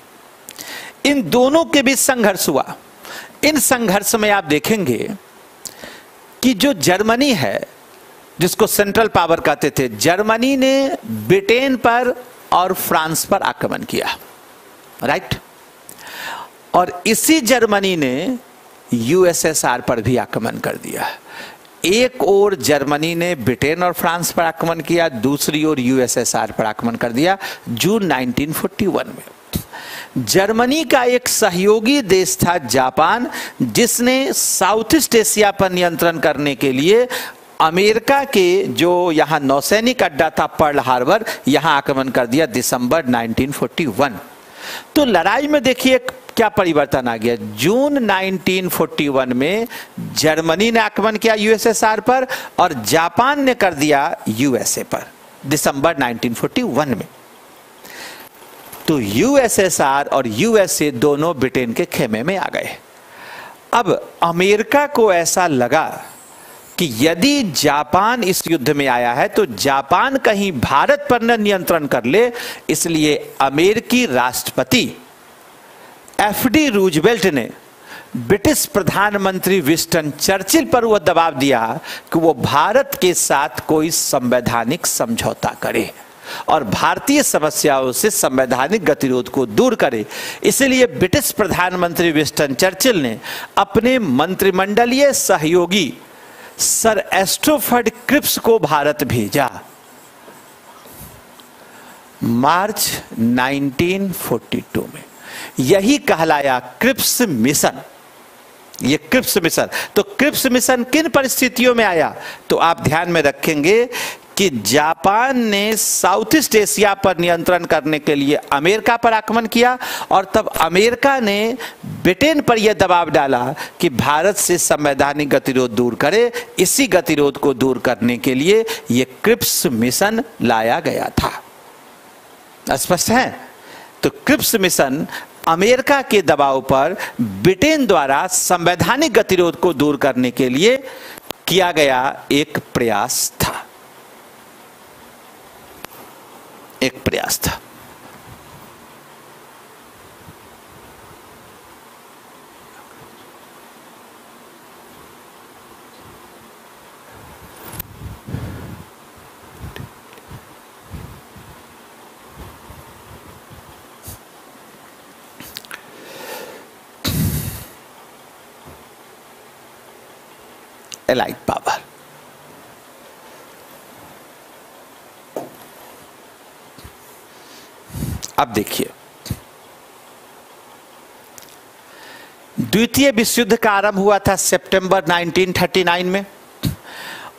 इन दोनों के बीच संघर्ष हुआ। इन संघर्ष में आप देखेंगे कि जो जर्मनी है, जिसको सेंट्रल पावर कहते थे, जर्मनी ने ब्रिटेन पर और फ्रांस पर आक्रमण किया, राइट। और इसी जर्मनी ने यूएसएसआर पर भी आक्रमण कर दिया। एक ओर जर्मनी ने ब्रिटेन और फ्रांस पर आक्रमण किया, दूसरी ओर यूएसएसआर पर आक्रमण कर दिया जून 1941 में। जर्मनी का एक सहयोगी देश था जापान, जिसने साउथ ईस्ट एशिया पर नियंत्रण करने के लिए अमेरिका के जो यहाँ नौसैनिक अड्डा था पर्ल हार्बर, यहाँ आक्रमण कर दिया दिसंबर 1941। तो लड़ाई में देखिए क्या परिवर्तन आ गया। जून 1941 में जर्मनी ने आक्रमण किया यूएसएसआर पर और जापान ने कर दिया यूएसए पर दिसंबर 1941 में। तो यूएसएसआर और यूएसए दोनों ब्रिटेन के खेमे में आ गए। अब अमेरिका को ऐसा लगा कि यदि जापान इस युद्ध में आया है तो जापान कहीं भारत पर न नियंत्रण कर ले, इसलिए अमेरिकी राष्ट्रपति एफडी रूजवेल्ट ने ब्रिटिश प्रधानमंत्री विंस्टन चर्चिल पर वह दबाव दिया कि वो भारत के साथ कोई संवैधानिक समझौता करे और भारतीय समस्याओं से संवैधानिक गतिरोध को दूर करे। इसलिए ब्रिटिश प्रधानमंत्री विंस्टन चर्चिल ने अपने मंत्रिमंडलीय सहयोगी सर एस्ट्रोफर्ड क्रिप्स को भारत भेजा मार्च 1942 में। यही कहलाया क्रिप्स मिशन। ये क्रिप्स मिशन, तो क्रिप्स मिशन किन परिस्थितियों में आया, तो आप ध्यान में रखेंगे कि जापान ने साउथ ईस्ट एशिया पर नियंत्रण करने के लिए अमेरिका पर आक्रमण किया और तब अमेरिका ने ब्रिटेन पर यह दबाव डाला कि भारत से संवैधानिक गतिरोध दूर करे। इसी गतिरोध को दूर करने के लिए यह क्रिप्स मिशन लाया गया था। स्पष्ट है? तो क्रिप्स मिशन अमेरिका के दबाव पर ब्रिटेन द्वारा संवैधानिक गतिरोध को दूर करने के लिए किया गया एक प्रयास था। Allied power. अब देखिए, द्वितीय विश्व युद्ध का आरंभ हुआ था सितंबर 1939 में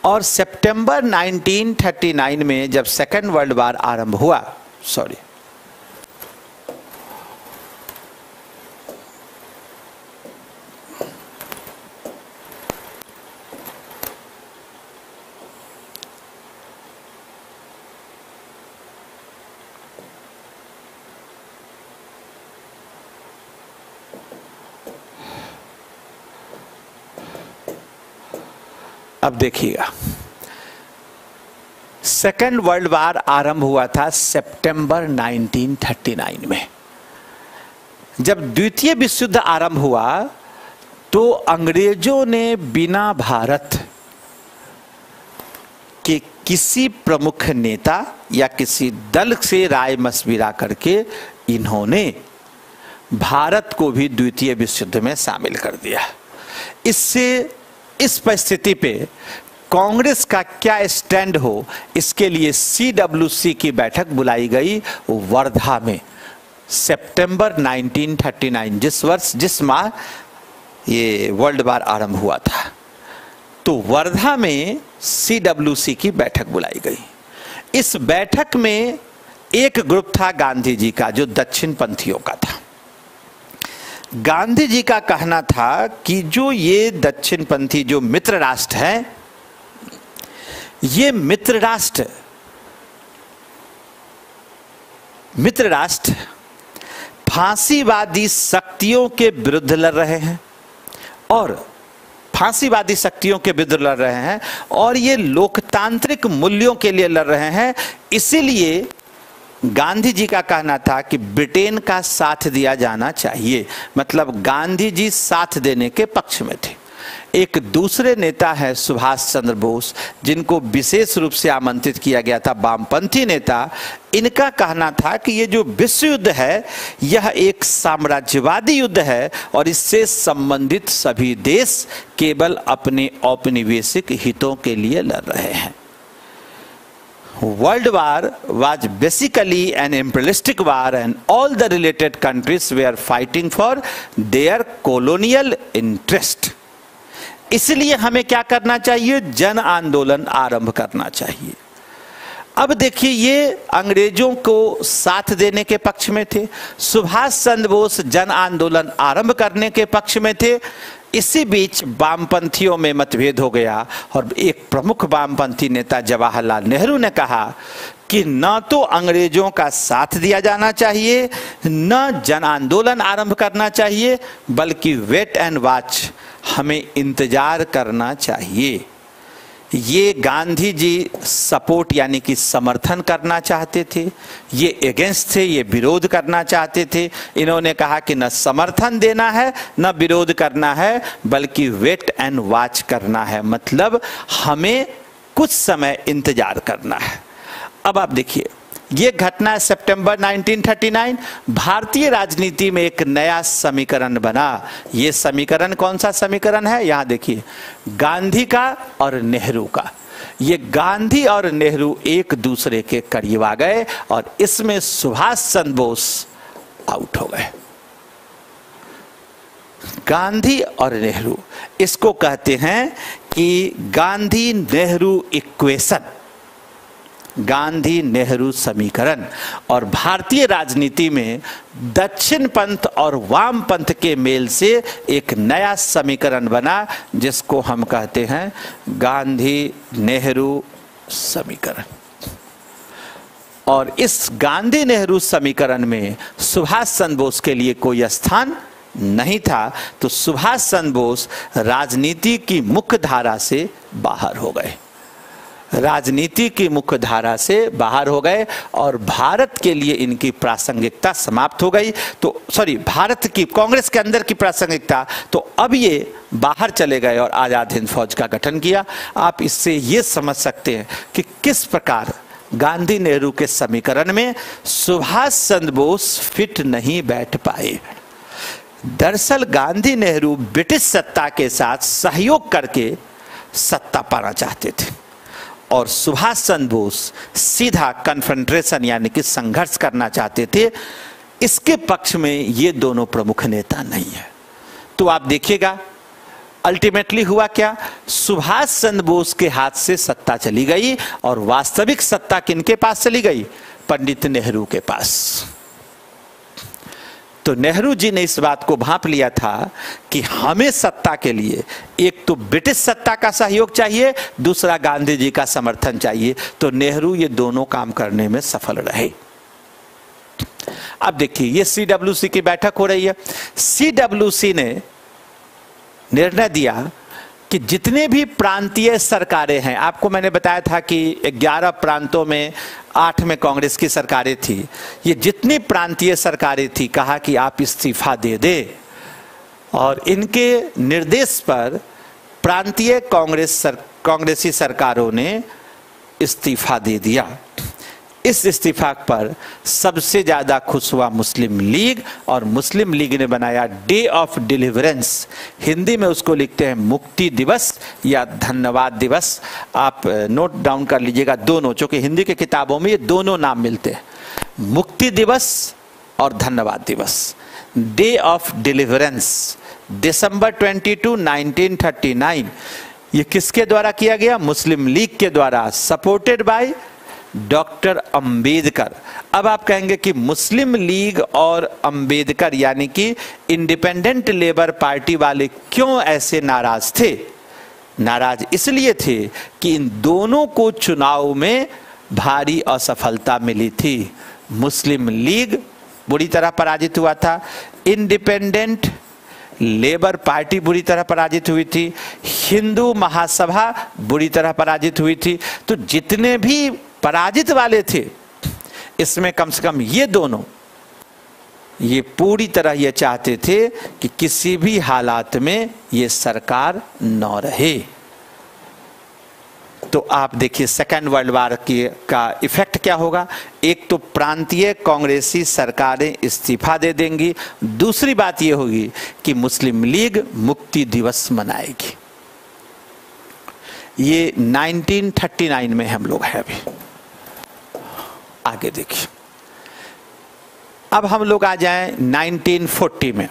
और सितंबर 1939 में जब सेकेंड वर्ल्ड वॉर आरंभ हुआ, अब देखिएगा, सेकेंड वर्ल्ड वॉर आरंभ हुआ था सितंबर 1939 में। जब द्वितीय विश्व युद्ध आरंभ हुआ तो अंग्रेजों ने बिना भारत के किसी प्रमुख नेता या किसी दल से राय मशविरा करके इन्होंने भारत को भी द्वितीय विश्व युद्ध में शामिल कर दिया। इससे इस परिस्थिति पे कांग्रेस का क्या स्टैंड हो, इसके लिए CWC की बैठक बुलाई गई वर्धा में सितंबर 1939, जिस माह ये वर्ल्ड वॉर आरंभ हुआ था। तो वर्धा में CWC की बैठक बुलाई गई। इस बैठक में एक ग्रुप था गांधी जी का, जो दक्षिण पंथियों का था। गांधी जी का कहना था कि जो ये दक्षिण पंथी जो मित्र राष्ट्र हैं, ये मित्र राष्ट्र फांसीवादी शक्तियों के विरुद्ध लड़ रहे हैं और ये लोकतांत्रिक मूल्यों के लिए लड़ रहे हैं। इसीलिए गांधी जी का कहना था कि ब्रिटेन का साथ दिया जाना चाहिए, मतलब गांधी जी साथ देने के पक्ष में थे। एक दूसरे नेता हैं सुभाष चंद्र बोस, जिनको विशेष रूप से आमंत्रित किया गया था, वामपंथी नेता। इनका कहना था कि ये जो विश्व युद्ध है यह एक साम्राज्यवादी युद्ध है और इससे संबंधित सभी देश केवल अपने औपनिवेशिक हितों के लिए लड़ रहे हैं। World War was basically an imperialistic war and all the related countries were fighting for their colonial interest। इसलिए हमें क्या करना चाहिए? जन आंदोलन आरंभ करना चाहिए। अब देखिए, ये अंग्रेजों को साथ देने के पक्ष में थे, सुभाष चंद्र बोस जन आंदोलन आरंभ करने के पक्ष में थे। इसी बीच वामपंथियों में मतभेद हो गया और एक प्रमुख वामपंथी नेता जवाहरलाल नेहरू ने कहा कि न तो अंग्रेजों का साथ दिया जाना चाहिए, न जन आंदोलन आरंभ करना चाहिए, बल्कि वेट एंड वॉच, हमें इंतजार करना चाहिए। ये गांधी जी सपोर्ट यानी कि समर्थन करना चाहते थे, ये अगेंस्ट थे, ये विरोध करना चाहते थे। इन्होंने कहा कि न समर्थन देना है न विरोध करना है, बल्कि वेट एंड वॉच करना है, मतलब हमें कुछ समय इंतजार करना है। अब आप देखिए, ये घटना है सितंबर 1939। भारतीय राजनीति में एक नया समीकरण बना। ये समीकरण कौन सा समीकरण है? यहां देखिए, गांधी का और नेहरू का। ये गांधी और नेहरू एक दूसरे के करीब आ गए और इसमें सुभाष चंद्र बोस आउट हो गए। गांधी और नेहरू, इसको कहते हैं कि गांधी नेहरू इक्वेशन, गांधी नेहरू समीकरण। और भारतीय राजनीति में दक्षिण पंथ और वाम पंथ के मेल से एक नया समीकरण बना, जिसको हम कहते हैं गांधी नेहरू समीकरण। और इस गांधी नेहरू समीकरण में सुभाष चंद्र बोस के लिए कोई स्थान नहीं था, तो सुभाष चंद्र बोस राजनीति की मुख्य धारा से बाहर हो गए, राजनीति की मुख्य धारा से बाहर हो गए और भारत के लिए इनकी प्रासंगिकता समाप्त हो गई। तो सॉरी, भारत की कांग्रेस के अंदर की प्रासंगिकता, तो अब ये बाहर चले गए और आजाद हिंद फौज का गठन किया। आप इससे ये समझ सकते हैं कि किस प्रकार गांधी नेहरू के समीकरण में सुभाष चंद्र बोस फिट नहीं बैठ पाए। दरअसल गांधी नेहरू ब्रिटिश सत्ता के साथ सहयोग करके सत्ता पाना चाहते थे और सुभाष चंद्र बोस सीधा कन्फ्रंट्रेशन यानी कि संघर्ष करना चाहते थे। इसके पक्ष में ये दोनों प्रमुख नेता नहीं है। तो आप देखिएगा अल्टीमेटली हुआ क्या? सुभाष चंद्र बोस के हाथ से सत्ता चली गई और वास्तविक सत्ता किनके पास चली गई? पंडित नेहरू के पास। तो नेहरू जी ने इस बात को भांप लिया था कि हमें सत्ता के लिए एक तो ब्रिटिश सत्ता का सहयोग चाहिए, दूसरा गांधी जी का समर्थन चाहिए। तो नेहरू ये दोनों काम करने में सफल रहे। अब देखिए, ये CWC की बैठक हो रही है। CWC ने निर्णय दिया कि जितने भी प्रांतीय सरकारें हैं, आपको मैंने बताया था कि 11 प्रांतों में 8 में कांग्रेस की सरकारें थी, ये जितनी प्रांतीय सरकारें थी कहा कि आप इस्तीफा दे दे। और इनके निर्देश पर प्रांतीय कांग्रेसी सरकारों ने इस्तीफा दे दिया। इस इस्तीफा पर सबसे ज्यादा खुश हुआ मुस्लिम लीग और मुस्लिम लीग ने बनाया डे ऑफ डिलीवरेंस, हिंदी में उसको लिखते हैं मुक्ति दिवस या धन्यवाद दिवस। आप नोट डाउन कर लीजिएगा दोनों, चूंकि हिंदी के किताबों में ये दोनों नाम मिलते हैं, मुक्ति दिवस और धन्यवाद दिवस। डे ऑफ डिलीवरेंस दिसंबर 22, 1939। ये किसके द्वारा किया गया? मुस्लिम लीग के द्वारा, सपोर्टेड बाय डॉक्टर अंबेडकर। अब आप कहेंगे कि मुस्लिम लीग और अंबेडकर यानी कि इंडिपेंडेंट लेबर पार्टी वाले क्यों ऐसे नाराज थे? नाराज इसलिए थे कि इन दोनों को चुनाव में भारी असफलता मिली थी। मुस्लिम लीग बुरी तरह पराजित हुआ था, इंडिपेंडेंट लेबर पार्टी बुरी तरह पराजित हुई थी, हिंदू महासभा बुरी तरह पराजित हुई थी। तो जितने भी पराजित वाले थे, इसमें कम से कम ये दोनों ये पूरी तरह ये चाहते थे कि किसी भी हालात में ये सरकार न रहे। तो आप देखिए सेकेंड वर्ल्ड वार का इफेक्ट क्या होगा। एक तो प्रांतीय कांग्रेसी सरकारें इस्तीफा दे देंगी, दूसरी बात ये होगी कि मुस्लिम लीग मुक्ति दिवस मनाएगी। ये 1939 में हम लोग हैं अभी। आगे देखिए, अब हम लोग आ जाएं 1940 में,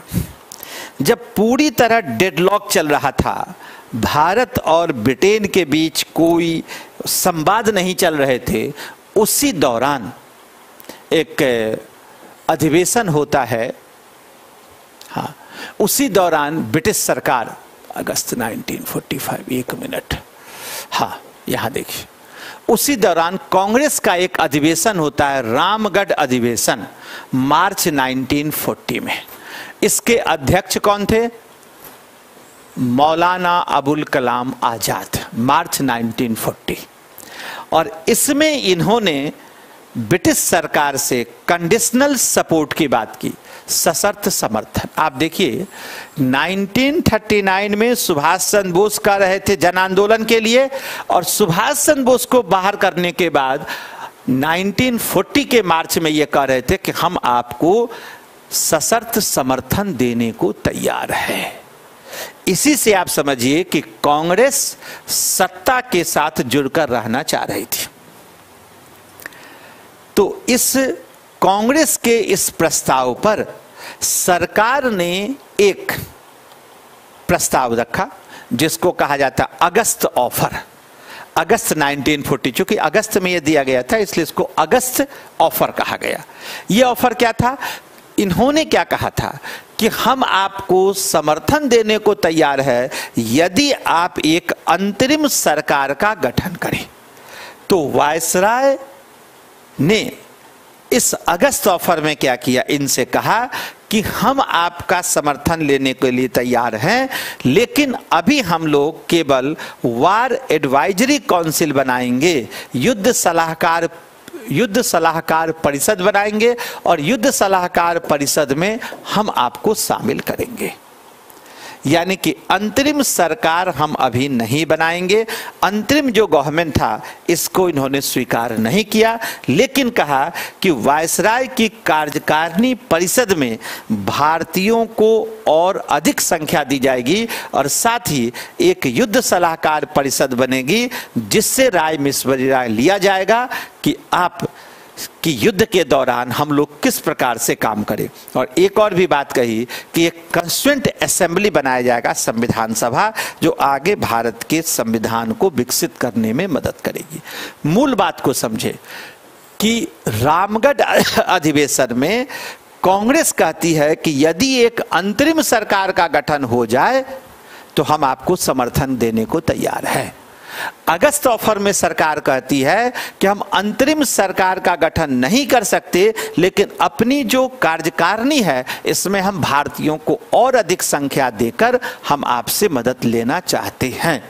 जब पूरी तरह डेडलॉक चल रहा था, भारत और ब्रिटेन के बीच कोई संवाद नहीं चल रहे थे। उसी दौरान एक अधिवेशन होता है। हाँ, उसी दौरान ब्रिटिश सरकार, अगस्त 1945, एक मिनट, हाँ यहाँ देखिए, उसी दौरान कांग्रेस का एक अधिवेशन होता है, रामगढ़ अधिवेशन, मार्च 1940 में। इसके अध्यक्ष कौन थे? मौलाना अबुल कलाम आजाद, मार्च 1940। और इसमें इन्होंने ब्रिटिश सरकार से कंडीशनल सपोर्ट की बात की, सशर्त समर्थन। आप देखिए 1939 में सुभाष चंद्र बोस कर रहे थे जन आंदोलन के लिए, और सुभाष चंद्र बोस को बाहर करने के बाद 1940 के मार्च में ये कह रहे थे कि हम आपको सशर्त समर्थन देने को तैयार है। इसी से आप समझिए कि कांग्रेस सत्ता के साथ जुड़कर रहना चाह रही थी। तो इस कांग्रेस के इस प्रस्ताव पर सरकार ने एक प्रस्ताव रखा जिसको कहा जाता अगस्त ऑफर। अगस्त 1940, चूंकि अगस्त में यह दिया गया था इसलिए इसको अगस्त ऑफर कहा गया। यह ऑफर क्या था? इन्होंने क्या कहा था कि हम आपको समर्थन देने को तैयार है यदि आप एक अंतरिम सरकार का गठन करें। तो वायसराय ने इस अगस्त ऑफर में क्या किया? इनसे कहा कि हम आपका समर्थन लेने के लिए तैयार हैं, लेकिन अभी हम लोग केवल वार एडवाइजरी काउंसिल बनाएंगे, युद्ध सलाहकार परिषद बनाएंगे, और युद्ध सलाहकार परिषद में हम आपको शामिल करेंगे। यानी कि अंतरिम सरकार हम अभी नहीं बनाएंगे। अंतरिम जो गवर्नमेंट था इसको इन्होंने स्वीकार नहीं किया, लेकिन कहा कि वायसराय की कार्यकारिणी परिषद में भारतीयों को और अधिक संख्या दी जाएगी, और साथ ही एक युद्ध सलाहकार परिषद बनेगी जिससे राय मशवरा लिया जाएगा कि आप कि युद्ध के दौरान हम लोग किस प्रकार से काम करें। और एक और भी बात कही कि एक कॉन्स्टिट्यूएंट असेंबली बनाया जाएगा, संविधान सभा, जो आगे भारत के संविधान को विकसित करने में मदद करेगी। मूल बात को समझे कि रामगढ़ अधिवेशन में कांग्रेस कहती है कि यदि एक अंतरिम सरकार का गठन हो जाए तो हम आपको समर्थन देने को तैयार हैं। अगस्त ऑफर में सरकार कहती है कि हम अंतरिम सरकार का गठन नहीं कर सकते, लेकिन अपनी जो कार्यकारिणी है इसमें हम भारतीयों को और अधिक संख्या देकर हम आपसे मदद लेना चाहते हैं।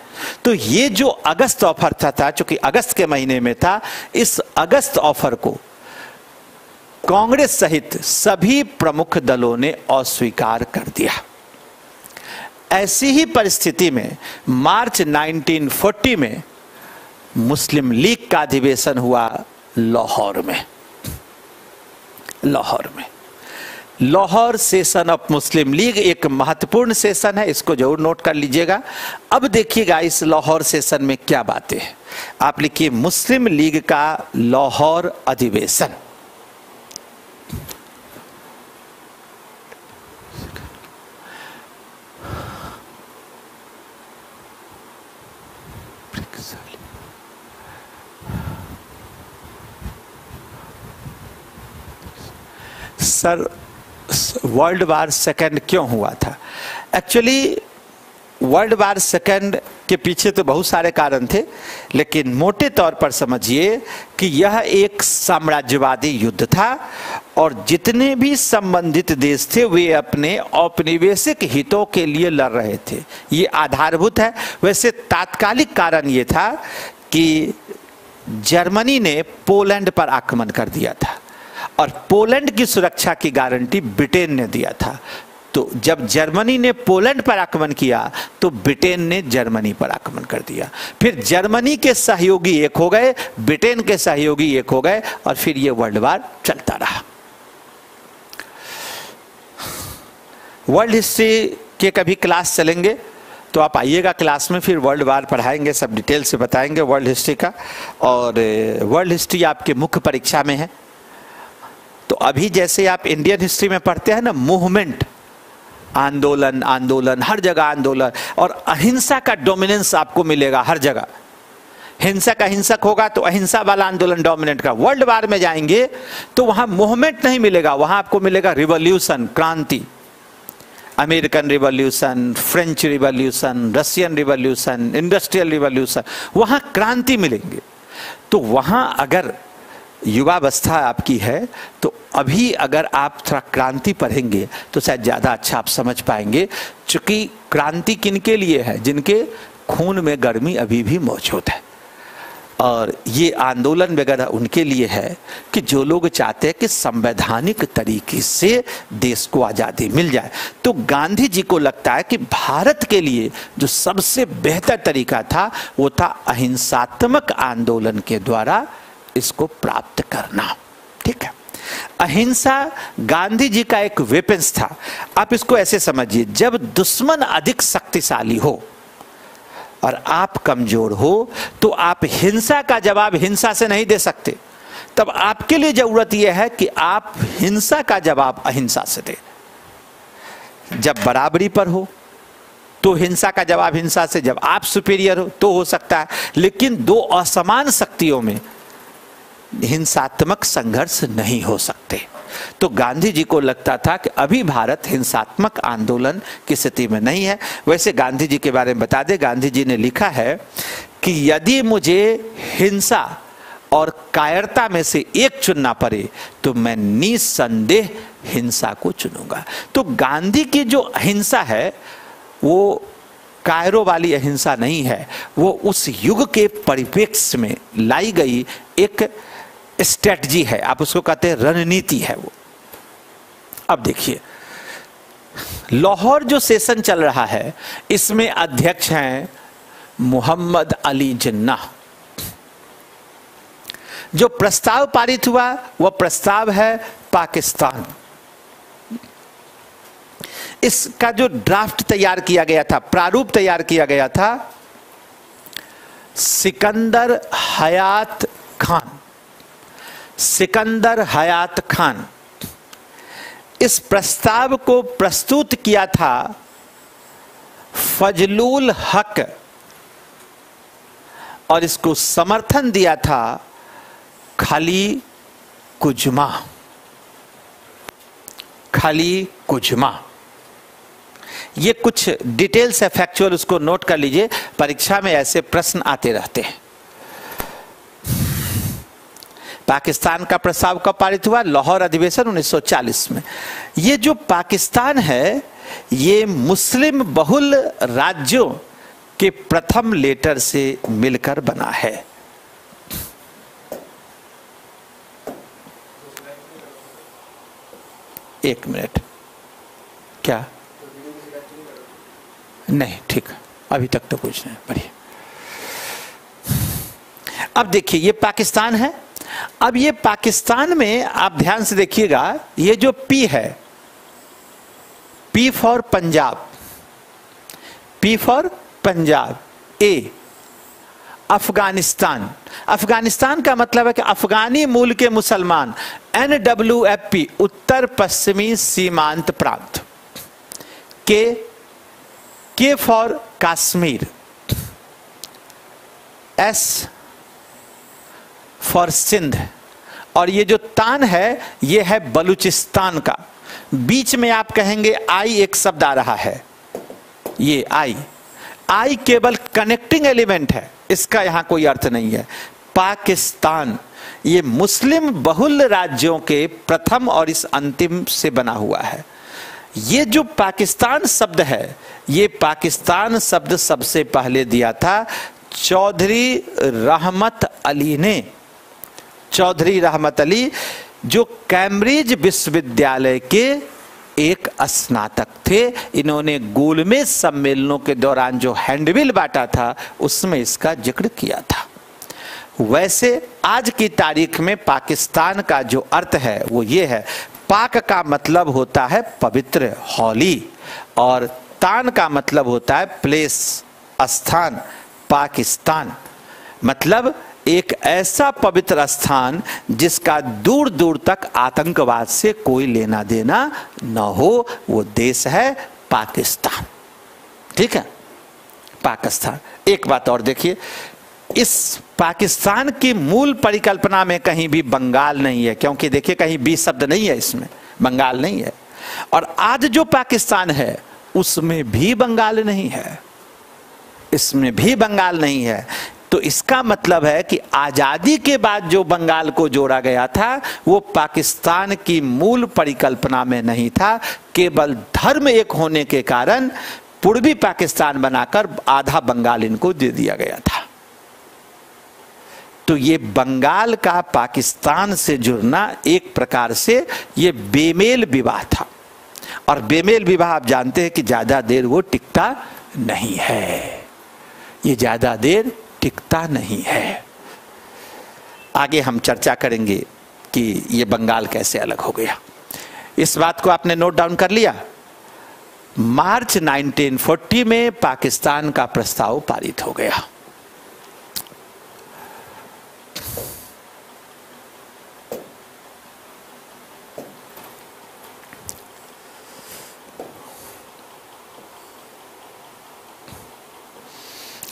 तो ये जो अगस्त ऑफर था चूंकि अगस्त के महीने में था, इस अगस्त ऑफर को कांग्रेस सहित सभी प्रमुख दलों ने अस्वीकार कर दिया। ऐसी ही परिस्थिति में मार्च 1940 में मुस्लिम लीग का अधिवेशन हुआ लाहौर में। Lahore session of Muslim league एक महत्वपूर्ण सेशन है, इसको जरूर नोट कर लीजिएगा। अब देखिएगा इस लाहौर सेशन में क्या बातें हैं। आप लिखिए मुस्लिम लीग का लाहौर अधिवेशन। सर वर्ल्ड वार सेकेंड क्यों हुआ था? एक्चुअली वर्ल्ड वार सेकेंड के पीछे तो बहुत सारे कारण थे, लेकिन मोटे तौर पर समझिए कि यह एक साम्राज्यवादी युद्ध था और जितने भी संबंधित देश थे वे अपने औपनिवेशिक हितों के लिए लड़ रहे थे। ये आधारभूत है। वैसे तात्कालिक कारण ये था कि जर्मनी ने पोलैंड पर आक्रमण कर दिया था और पोलैंड की सुरक्षा की गारंटी ब्रिटेन ने दिया था। तो जब जर्मनी ने पोलैंड पर आक्रमण किया तो ब्रिटेन ने जर्मनी पर आक्रमण कर दिया। फिर जर्मनी के सहयोगी एक हो गए, ब्रिटेन के सहयोगी एक हो गए, और फिर ये वर्ल्ड वार चलता रहा। वर्ल्ड हिस्ट्री के कभी क्लास चलेंगे तो आप आइएगा क्लास में, फिर वर्ल्ड वार पढ़ाएंगे, सब डिटेल से बताएंगे वर्ल्ड हिस्ट्री का। और वर्ल्ड हिस्ट्री आपके मुख्य परीक्षा में है। तो अभी जैसे आप इंडियन हिस्ट्री में पढ़ते हैं ना, मूवमेंट, आंदोलन, आंदोलन, हर जगह आंदोलन, और अहिंसा का डोमिनेंस आपको मिलेगा हर जगह। हिंसा का हिंसक होगा तो अहिंसा वाला आंदोलन डोमिनेंट का। वर्ल्ड वार में जाएंगे तो वहां मूवमेंट नहीं मिलेगा, वहां आपको मिलेगा रिवॉल्यूशन, क्रांति। American revolution, French revolution, Russian revolution, industrial revolution, वहां क्रांति मिलेंगे। तो वहां अगर युवावस्था आपकी है तो अभी अगर आप थोड़ा क्रांति पढ़ेंगे तो शायद ज़्यादा अच्छा आप समझ पाएंगे। चूंकि क्रांति किनके लिए है? जिनके खून में गर्मी अभी भी मौजूद है। और ये आंदोलन वगैरह उनके लिए है कि जो लोग चाहते हैं कि संवैधानिक तरीके से देश को आज़ादी मिल जाए। तो गांधी जी को लगता है कि भारत के लिए जो सबसे बेहतर तरीका था वो था अहिंसात्मक आंदोलन के द्वारा इसको प्राप्त करना। ठीक है, अहिंसा गांधी जी का एक वेपन्स था। आप इसको ऐसे समझिए, जब दुश्मन अधिक शक्तिशाली हो और आप कमजोर हो तो आप हिंसा का जवाब हिंसा से नहीं दे सकते। तब आपके लिए जरूरत यह है कि आप हिंसा का जवाब अहिंसा से दें। जब बराबरी पर हो तो हिंसा का जवाब हिंसा से, जब आप सुपीरियर हो तो हो सकता है, लेकिन दो असमान शक्तियों में हिंसात्मक संघर्ष नहीं हो सकते। तो गांधी जी को लगता था कि अभी भारत हिंसात्मक आंदोलन की स्थिति में नहीं है। वैसे गांधी जी के बारे में बता दें, गांधी जी ने लिखा है कि यदि मुझे हिंसा और कायरता में से एक चुनना पड़े तो मैं निसंदेह हिंसा को चुनूंगा। तो गांधी की जो अहिंसा है वो कायरो वाली अहिंसा नहीं है, वो उस युग के परिप्रेक्ष्य में लाई गई एक स्ट्रेटजी है, आप उसको कहते हैं रणनीति है वो। अब देखिए, लाहौर जो सेशन चल रहा है इसमें अध्यक्ष हैं मोहम्मद अली जिन्ना। जो प्रस्ताव पारित हुआ वह प्रस्ताव है पाकिस्तान। इसका जो ड्राफ्ट तैयार किया गया था, प्रारूप तैयार किया गया था सिकंदर हयात खान। सिकंदर हयात खान इस प्रस्ताव को प्रस्तुत किया था फजलुल हक, और इसको समर्थन दिया था खली कुजमा। खली कुजमा, ये कुछ डिटेल्स है फैक्चुअल, उसको नोट कर लीजिए, परीक्षा में ऐसे प्रश्न आते रहते हैं। पाकिस्तान का प्रस्ताव कब पारित हुआ? लाहौर अधिवेशन 1940 में। ये जो पाकिस्तान है ये मुस्लिम बहुल राज्यों के प्रथम लेटर से मिलकर बना है। एक मिनट, क्या? नहीं, ठीक, अभी तक तो कुछ नहीं, बढ़िया। अब देखिए, ये पाकिस्तान है। अब ये पाकिस्तान में आप ध्यान से देखिएगा, ये जो पी है, P for Punjab, P for Punjab, A Afghanistan. Afghanistan का मतलब है कि अफगानी मूल के मुसलमान, NWFP उत्तर पश्चिमी सीमांत प्रांत, K for Kashmir, S for Sindh, और ये जो तान है ये है बलूचिस्तान का। बीच में आप कहेंगे आई एक शब्द आ रहा है, ये आई केवल कनेक्टिंग एलिमेंट है, इसका यहां कोई अर्थ नहीं है। पाकिस्तान ये मुस्लिम बहुल राज्यों के प्रथम और इस अंतिम से बना हुआ है। ये जो पाकिस्तान शब्द है, ये पाकिस्तान शब्द सबसे पहले दिया था चौधरी रहमत अली ने। चौधरी रहमत अली जो कैम्ब्रिज विश्वविद्यालय के एक स्नातक थे। इन्होंने गोलमेज सम्मेलनों के दौरान जो हैंडबिल बांटा था उसमें इसका जिक्र किया था। वैसे आज की तारीख में पाकिस्तान का जो अर्थ है वो ये है, पाक का मतलब होता है पवित्र, होली, और तान का मतलब होता है प्लेस, स्थान। पाकिस्तान मतलब एक ऐसा पवित्र स्थान जिसका दूर दूर तक आतंकवाद से कोई लेना देना न हो, वो देश है पाकिस्तान। ठीक है, पाकिस्तान। एक बात और देखिए, इस पाकिस्तान की मूल परिकल्पना में कहीं भी बंगाल नहीं है, क्योंकि देखिए कहीं भी शब्द नहीं है इसमें, बंगाल नहीं है। और आज जो पाकिस्तान है उसमें भी बंगाल नहीं है, इसमें भी बंगाल नहीं है। तो इसका मतलब है कि आजादी के बाद जो बंगाल को जोड़ा गया था वो पाकिस्तान की मूल परिकल्पना में नहीं था, केवल धर्म एक होने के कारण पूर्वी पाकिस्तान बनाकर आधा बंगाल इनको दे दिया गया था। तो ये बंगाल का पाकिस्तान से जुड़ना एक प्रकार से ये बेमेल विवाह था, और बेमेल विवाह आप जानते हैं कि ज्यादा देर वो टिकता नहीं है, ये ज्यादा देर टिकता नहीं है। आगे हम चर्चा करेंगे कि ये बंगाल कैसे अलग हो गया। इस बात को आपने नोट डाउन कर लिया। मार्च 1940 में पाकिस्तान का प्रस्ताव पारित हो गया।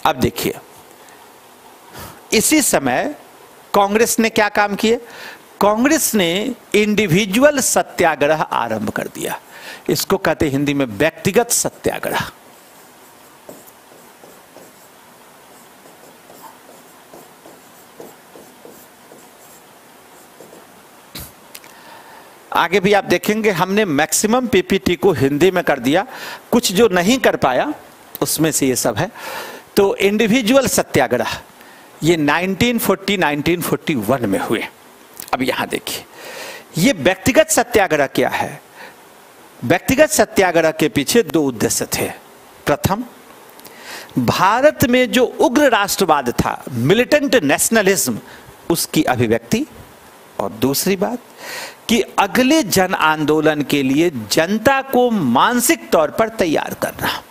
अब देखिए, इसी समय कांग्रेस ने क्या काम किए? कांग्रेस ने इंडिविजुअल सत्याग्रह आरंभ कर दिया। इसको कहते हिंदी में व्यक्तिगत सत्याग्रह। आगे भी आप देखेंगे हमने मैक्सिमम पीपीटी को हिंदी में कर दिया, कुछ जो नहीं कर पाया उसमें से ये सब है। तो इंडिविजुअल सत्याग्रह ये 1940-1941 में हुए। अब यहां देखिए, ये व्यक्तिगत सत्याग्रह क्या है? व्यक्तिगत सत्याग्रह के पीछे दो उद्देश्य थे। प्रथम, भारत में जो उग्र राष्ट्रवाद था, मिलिटेंट नेशनलिज्म, उसकी अभिव्यक्ति। और दूसरी बात कि अगले जन आंदोलन के लिए जनता को मानसिक तौर पर तैयार करना।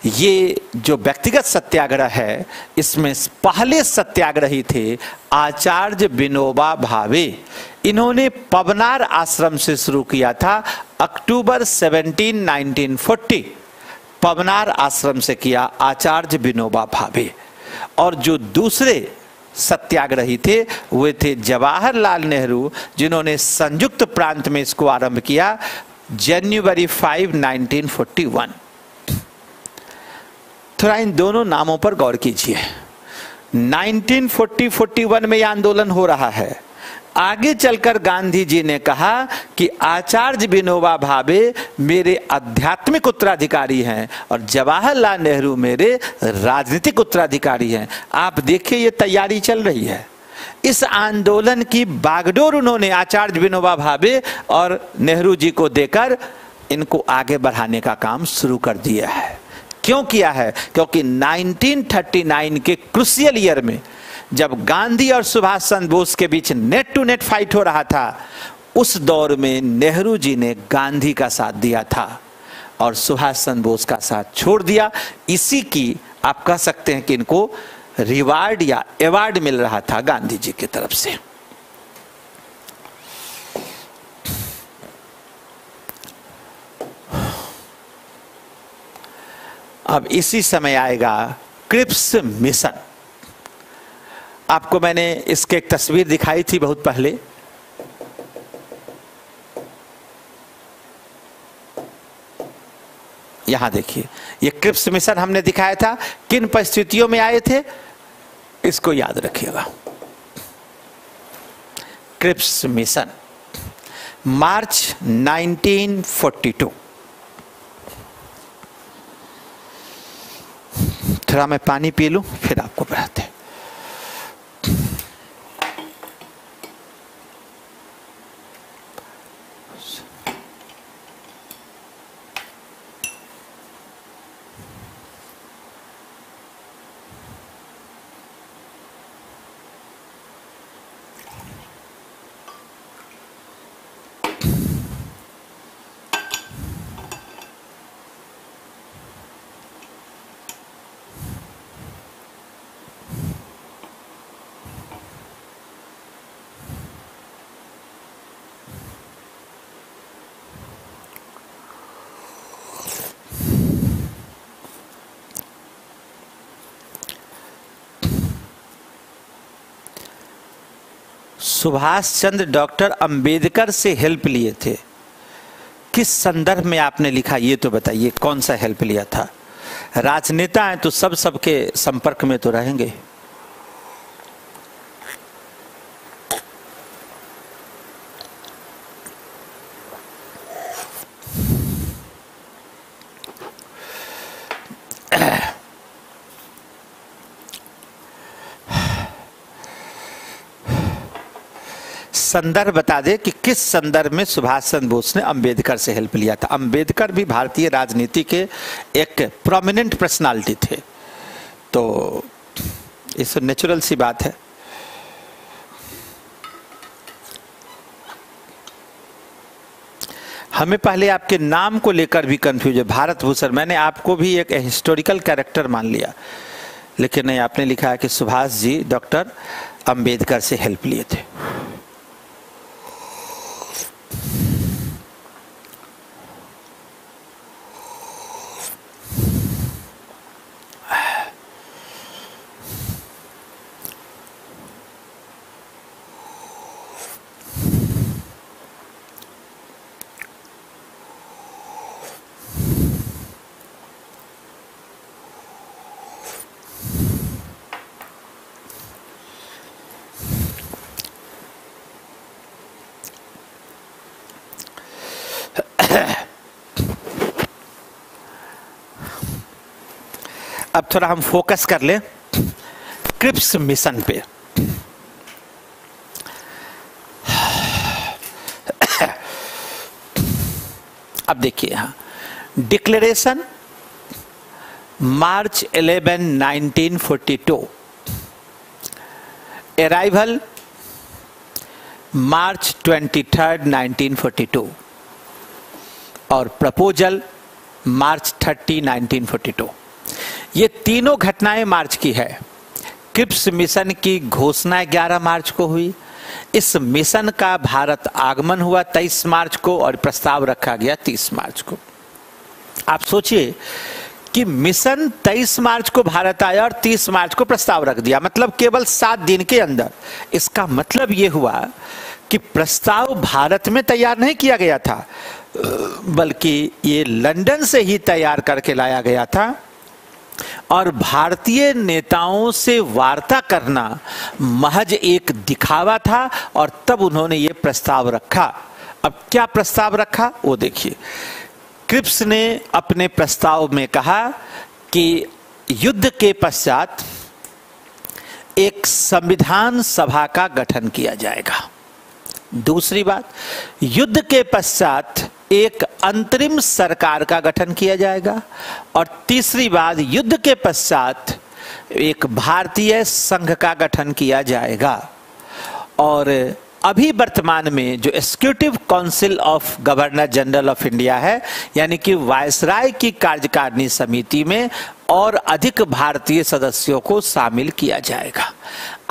ये जो व्यक्तिगत सत्याग्रह है, इसमें पहले सत्याग्रही थे आचार्य विनोबा भावे। इन्होंने पवनार आश्रम से शुरू किया था। अक्टूबर 17, 1940 पवनार आश्रम से किया आचार्य विनोबा भावे। और जो दूसरे सत्याग्रही थे वे थे जवाहरलाल नेहरू, जिन्होंने संयुक्त प्रांत में इसको आरंभ किया जनवरी 5, 1941। थोड़ा इन दोनों नामों पर गौर कीजिए। 1940-41 में यह आंदोलन हो रहा है। आगे चलकर गांधी जी ने कहा कि आचार्य विनोबा भावे मेरे आध्यात्मिक उत्तराधिकारी हैं और जवाहरलाल नेहरू मेरे राजनीतिक उत्तराधिकारी हैं। आप देखिए ये तैयारी चल रही है। इस आंदोलन की बागडोर उन्होंने आचार्य विनोबा भावे और नेहरू जी को देकर इनको आगे बढ़ाने का काम शुरू कर दिया है। क्यों किया है? क्योंकि 1939 के क्रूशियल ईयर में जब गांधी और सुभाष चंद्र बोस के बीच नेट टू नेट फाइट हो रहा था, उस दौर में नेहरू जी ने गांधी का साथ दिया था और सुभाष चंद्र बोस का साथ छोड़ दिया। इसी की आप कह सकते हैं कि इनको रिवार्ड या अवार्ड मिल रहा था गांधी जी की तरफ से। अब इसी समय आएगा क्रिप्स मिशन। आपको मैंने इसके एक तस्वीर दिखाई थी बहुत पहले। यहां देखिए, ये क्रिप्स मिशन हमने दिखाया था। किन परिस्थितियों में आए थे इसको याद रखिएगा। क्रिप्स मिशन मार्च 1942। थोड़ा मैं पानी पी लूं फिर आपको पढ़ाते हैं। सुभाष चंद्र डॉक्टर अंबेडकर से हेल्प लिए थे, किस संदर्भ में आपने लिखा ये तो बताइए, कौन सा हेल्प लिया था? राजनेता हैं तो सबके संपर्क में तो रहेंगे। संदर्भ बता दे कि किस संदर्भ में सुभाष चंद्र बोस ने अंबेडकर से हेल्प लिया था। अंबेडकर भी भारतीय राजनीति के एक प्रोमिनेंट पर्सनालिटी थे, तो इस नेचुरल सी बात है। हमें पहले आपके नाम को लेकर भी कंफ्यूज है, भारत भूषण। मैंने आपको भी एक हिस्टोरिकल कैरेक्टर मान लिया, लेकिन नहीं, आपने लिखा है कि सुभाष जी डॉक्टर अंबेडकर से हेल्प लिए थे। अब थोड़ा हम फोकस कर लें क्रिप्स मिशन पे। अब देखिए यहां डिक्लेरेशन मार्च 11, 1942, अराइवल मार्च 23, 1942 और प्रपोजल मार्च 30, 1942। ये तीनों घटनाएं मार्च की है। क्रिप्स मिशन की घोषणा 11 मार्च को हुई। इस मिशन का भारत आगमन हुआ 23 मार्च को और प्रस्ताव रखा गया 30 मार्च को। आप सोचिए कि मिशन 23 मार्च को भारत आया और 30 मार्च को प्रस्ताव रख दिया, मतलब केवल 7 दिन के अंदर। इसका मतलब यह हुआ कि प्रस्ताव भारत में तैयार नहीं किया गया था, बल्कि ये लंदन से ही तैयार करके लाया गया था और भारतीय नेताओं से वार्ता करना महज एक दिखावा था और तब उन्होंने ये प्रस्ताव रखा। अब क्या प्रस्ताव रखा वो देखिए। क्रिप्स ने अपने प्रस्ताव में कहा कि युद्ध के पश्चात एक संविधान सभा का गठन किया जाएगा। दूसरी बात, युद्ध के पश्चात एक अंतरिम सरकार का गठन किया जाएगा और तीसरी बात, युद्ध के पश्चात एक भारतीय संघ का गठन किया जाएगा। और अभी वर्तमान में जो executive council of governor general of India है, यानी कि वायसराय की कार्यकारिणी समिति में और अधिक भारतीय सदस्यों को शामिल किया जाएगा।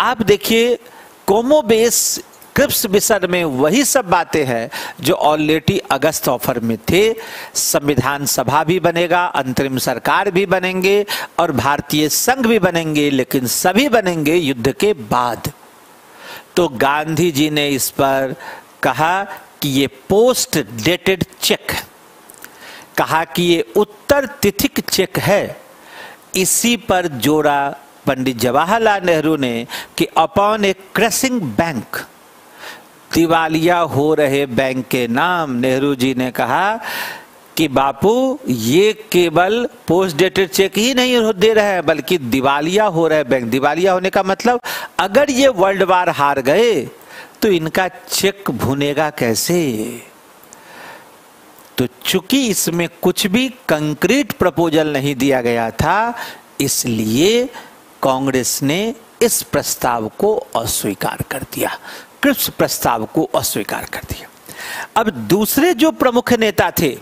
आप देखिए कोमोबेस क्रिप्स मिशन में वही सब बातें हैं जो ऑलरेडी अगस्त ऑफर में थे। संविधान सभा भी बनेगा, अंतरिम सरकार भी बनेंगे और भारतीय संघ भी बनेंगे, लेकिन सभी बनेंगे युद्ध के बाद। तो गांधी जी ने इस पर कहा कि ये पोस्ट डेटेड चेक, कहा कि ये उत्तर तिथिक चेक है। इसी पर जोड़ा पंडित जवाहरलाल नेहरू ने कि अपॉन ए क्रशिंग बैंक, दिवालिया हो रहे बैंक के नाम, नेहरू जी ने कहा कि बापू ये केवल पोस्ट डेटेड चेक ही नहीं दे रहे हैं, बल्कि दिवालिया हो रहे बैंक। दिवालिया होने का मतलब अगर ये वर्ल्ड वार हार गए तो इनका चेक भुनेगा कैसे। तो चूंकि इसमें कुछ भी कंक्रीट प्रपोजल नहीं दिया गया था, इसलिए कांग्रेस ने इस प्रस्ताव को अस्वीकार कर दिया, क्रिप्स प्रस्ताव को अस्वीकार कर दिया। अब दूसरे जो प्रमुख नेता थे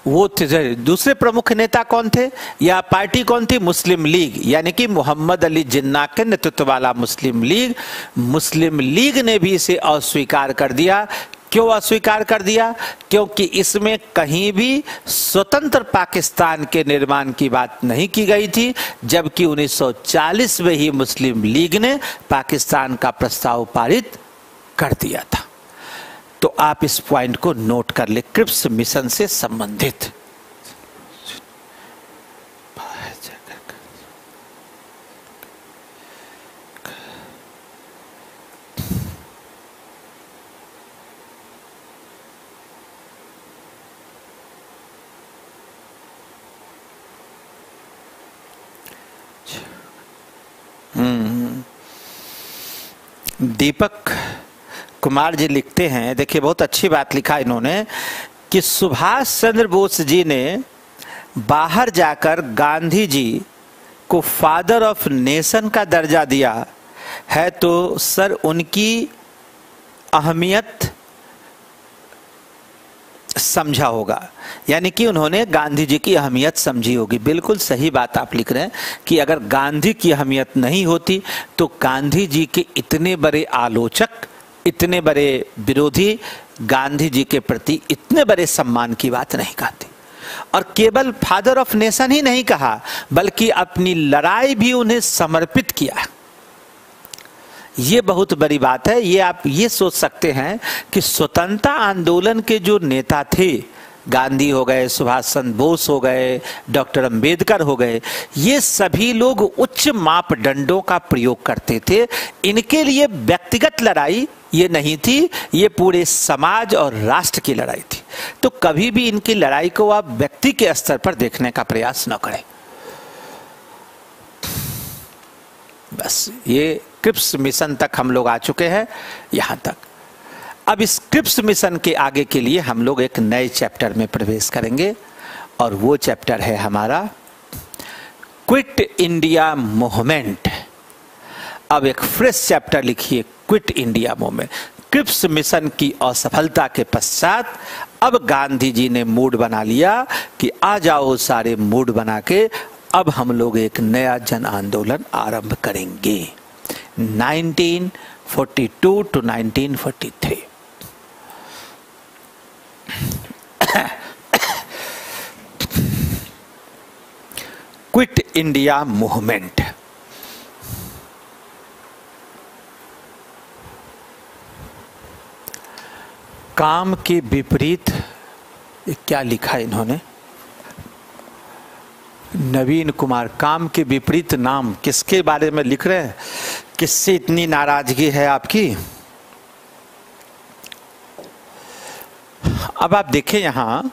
वो थे, दूसरे प्रमुख नेता कौन थे या पार्टी कौन थी? मुस्लिम लीग, यानी कि मोहम्मद अली जिन्ना के नेतृत्व वाला मुस्लिम लीग। मुस्लिम लीग ने भी इसे अस्वीकार कर दिया। क्यों अस्वीकार कर दिया? क्योंकि इसमें कहीं भी स्वतंत्र पाकिस्तान के निर्माण की बात नहीं की गई थी, जबकि 1940 में ही मुस्लिम लीग ने पाकिस्तान का प्रस्ताव पारित कर दिया था। तो आप इस पॉइंट को नोट कर ले, क्रिप्स मिशन से संबंधित। दीपक कुमार जी लिखते हैं, देखिए बहुत अच्छी बात लिखा इन्होंने, कि सुभाष चंद्र बोस जी ने बाहर जाकर गांधी जी को फादर ऑफ नेशन का दर्जा दिया है, तो सर उनकी अहमियत समझा होगा। यानी कि उन्होंने गांधी जी की अहमियत समझी होगी। बिल्कुल सही बात आप लिख रहे हैं कि अगर गांधी की अहमियत नहीं होती तो गांधी जी के इतने बड़े आलोचक, इतने बड़े विरोधी गांधी जी के प्रति इतने बड़े सम्मान की बात नहीं कहते। और केवल फादर ऑफ नेशन ही नहीं कहा, बल्कि अपनी लड़ाई भी उन्हें समर्पित किया। ये बहुत बड़ी बात है। ये आप ये सोच सकते हैं कि स्वतंत्रता आंदोलन के जो नेता थे, गांधी हो गए, सुभाष चंद्र बोस हो गए, डॉक्टर अंबेडकर हो गए, ये सभी लोग उच्च मापदंडों का प्रयोग करते थे। इनके लिए व्यक्तिगत लड़ाई ये नहीं थी, ये पूरे समाज और राष्ट्र की लड़ाई थी। तो कभी भी इनकी लड़ाई को आप व्यक्ति के स्तर पर देखने का प्रयास न करें। बस ये क्रिप्स मिशन तक हम लोग आ चुके हैं, यहां तक। अब इस क्रिप्स मिशन के आगे के लिए हम लोग एक नए चैप्टर में प्रवेश करेंगे, और वो चैप्टर है हमारा क्विट इंडिया मूवमेंट। अब एक फ्रेश चैप्टर लिखिए, quit India movement. Cripps mission की असफलता के पश्चात अब गांधी जी ने मूड बना लिया कि आ जाओ सारे, मूड बना के अब हम लोग एक नया जन आंदोलन आरंभ करेंगे। 1942 to 1943। Quit India movement. काम के विपरीत, क्या लिखा इन्होंने, नवीन कुमार, काम के विपरीत नाम, किसके बारे में लिख रहे हैं? किससे इतनी नाराजगी है आपकी? अब आप देखें यहां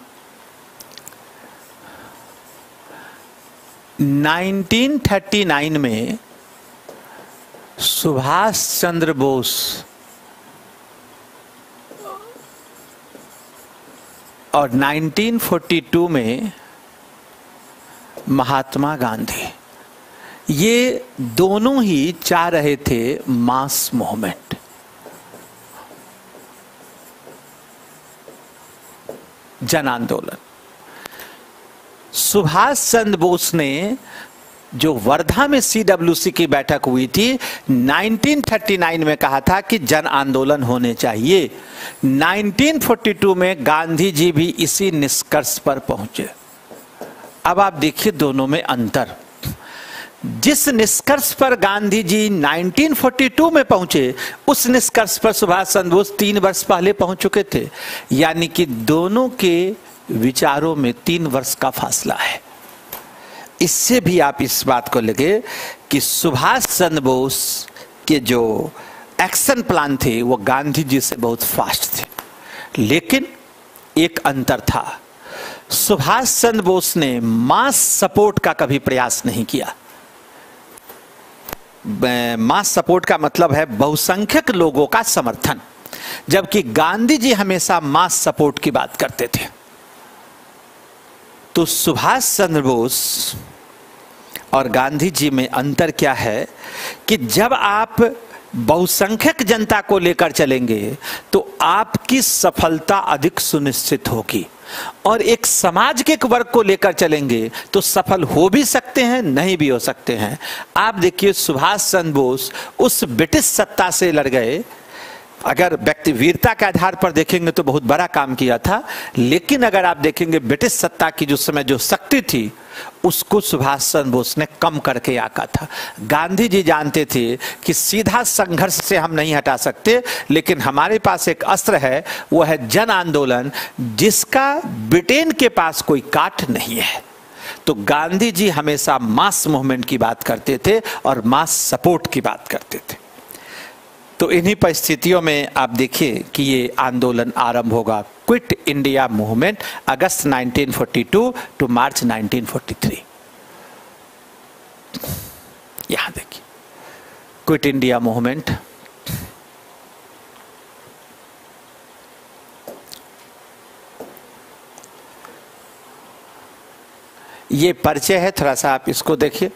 1939 में सुभाष चंद्र बोस और 1942 में महात्मा गांधी, ये दोनों ही चाह रहे थे मास मूवमेंट। जन आंदोलन। सुभाष चंद्र बोस ने जो वर्धा में सीडब्ल्यूसी की बैठक हुई थी 1939 में कहा था कि जन आंदोलन होने चाहिए। 1942 में गांधी जी भी इसी निष्कर्ष पर पहुंचे। अब आप देखिए दोनों में अंतर। जिस निष्कर्ष पर गांधी जी 1942 में पहुंचे, उस निष्कर्ष पर सुभाष चंद्र बोस 3 वर्ष पहले पहुंच चुके थे। यानी कि दोनों के विचारों में 3 वर्ष का फासला है। इससे भी आप इस बात को लगे कि सुभाष चंद्र बोस के जो एक्शन प्लान थे वो गांधी जी से बहुत फास्ट थे। लेकिन एक अंतर था, सुभाष चंद्र बोस ने मास सपोर्ट का कभी प्रयास नहीं किया। मास सपोर्ट का मतलब है बहुसंख्यक लोगों का समर्थन, जबकि गांधी जी हमेशा मास सपोर्ट की बात करते थे। तो सुभाष चंद्र बोस और गांधी जी में अंतर क्या है कि जब आप बहुसंख्यक जनता को लेकर चलेंगे तो आपकी सफलता अधिक सुनिश्चित होगी, और एक सामाजिक एक वर्ग को लेकर चलेंगे तो सफल हो भी सकते हैं, नहीं भी हो सकते हैं। आप देखिए सुभाष चंद्र बोस उस ब्रिटिश सत्ता से लड़ गए, अगर व्यक्ति वीरता के आधार पर देखेंगे तो बहुत बड़ा काम किया था, लेकिन अगर आप देखेंगे ब्रिटिश सत्ता की जो समय जो शक्ति थी उसको सुभाष चंद्र बोस ने कम करके आका था। गांधी जी जानते थे कि सीधा संघर्ष से हम नहीं हटा सकते, लेकिन हमारे पास एक अस्त्र है, वो है जन आंदोलन, जिसका ब्रिटेन के पास कोई काट नहीं है। तो गांधी जी हमेशा मास मूवमेंट की बात करते थे और मास सपोर्ट की बात करते थे। तो इन्हीं परिस्थितियों में आप देखिए कि ये आंदोलन आरंभ होगा, quit India movement, August 1942 to March 1943। यहां देखिए क्विट इंडिया मूवमेंट। ये परिचय है, थोड़ा सा आप इसको देखिए।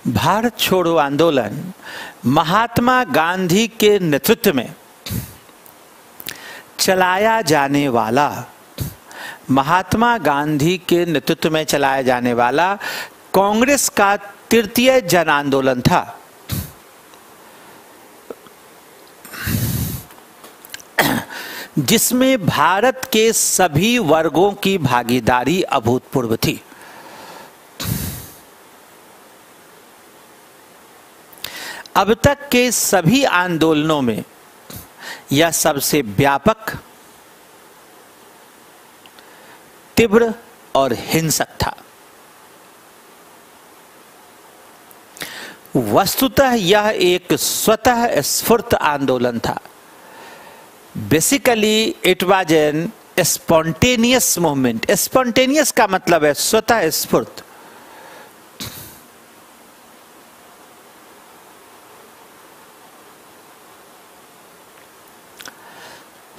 भारत छोड़ो आंदोलन महात्मा गांधी के नेतृत्व में चलाया जाने वाला, महात्मा गांधी के नेतृत्व में चलाया जाने वाला कांग्रेस का तृतीय जन आंदोलन था। जिसमें भारत के सभी वर्गों की भागीदारी अभूतपूर्व थी। अब तक के सभी आंदोलनों में यह सबसे व्यापक, तीव्र और हिंसक था। वस्तुतः यह एक स्वतः स्फूर्त आंदोलन था। Basically it was an spontaneous movement. Spontaneous का मतलब है स्वतः स्फूर्त।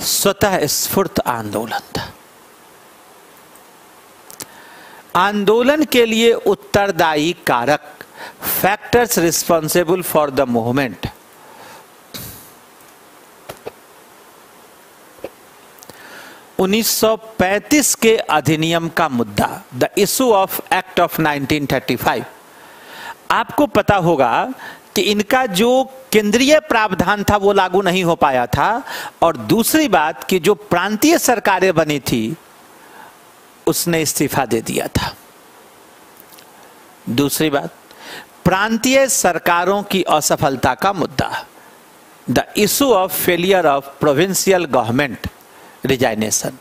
स्वतः स्फूर्त आंदोलन था। आंदोलन के लिए उत्तरदायी कारक, factors responsible for the movement, (1935) के अधिनियम का मुद्दा, the issue of act of 1935। आपको पता होगा कि इनका जो केंद्रीय प्रावधान था वो लागू नहीं हो पाया था, और दूसरी बात कि जो प्रांतीय सरकारें बनी थी उसने इस्तीफा दे दिया था। दूसरी बात, प्रांतीय सरकारों की असफलता का मुद्दा, the issue of failure of provincial government resignation.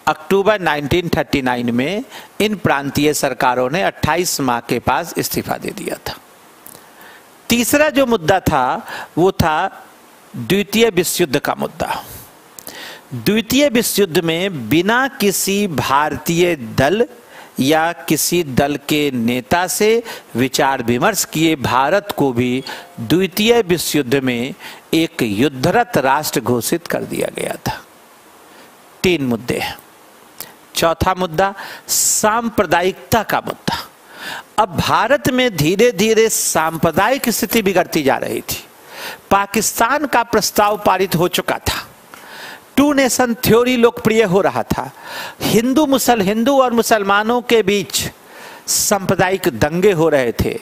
अक्टूबर 1939 में इन प्रांतीय सरकारों ने 28 माह के पास इस्तीफा दे दिया था। तीसरा जो मुद्दा था वो था द्वितीय विश्व युद्ध का मुद्दा। द्वितीय विश्व युद्ध में बिना किसी भारतीय दल या किसी दल के नेता से विचार विमर्श किए भारत को भी द्वितीय विश्व युद्ध में एक युद्धरत राष्ट्र घोषित कर दिया गया था। 3 मुद्दे हैं। चौथा मुद्दा सांप्रदायिकता का मुद्दा। अब भारत में धीरे धीरे सांप्रदायिक स्थिति बिगड़ती जा रही थी। पाकिस्तान का प्रस्ताव पारित हो चुका था, 2 नेशन थ्योरी लोकप्रिय हो रहा था, हिंदू और मुसलमानों के बीच सांप्रदायिक दंगे हो रहे थे।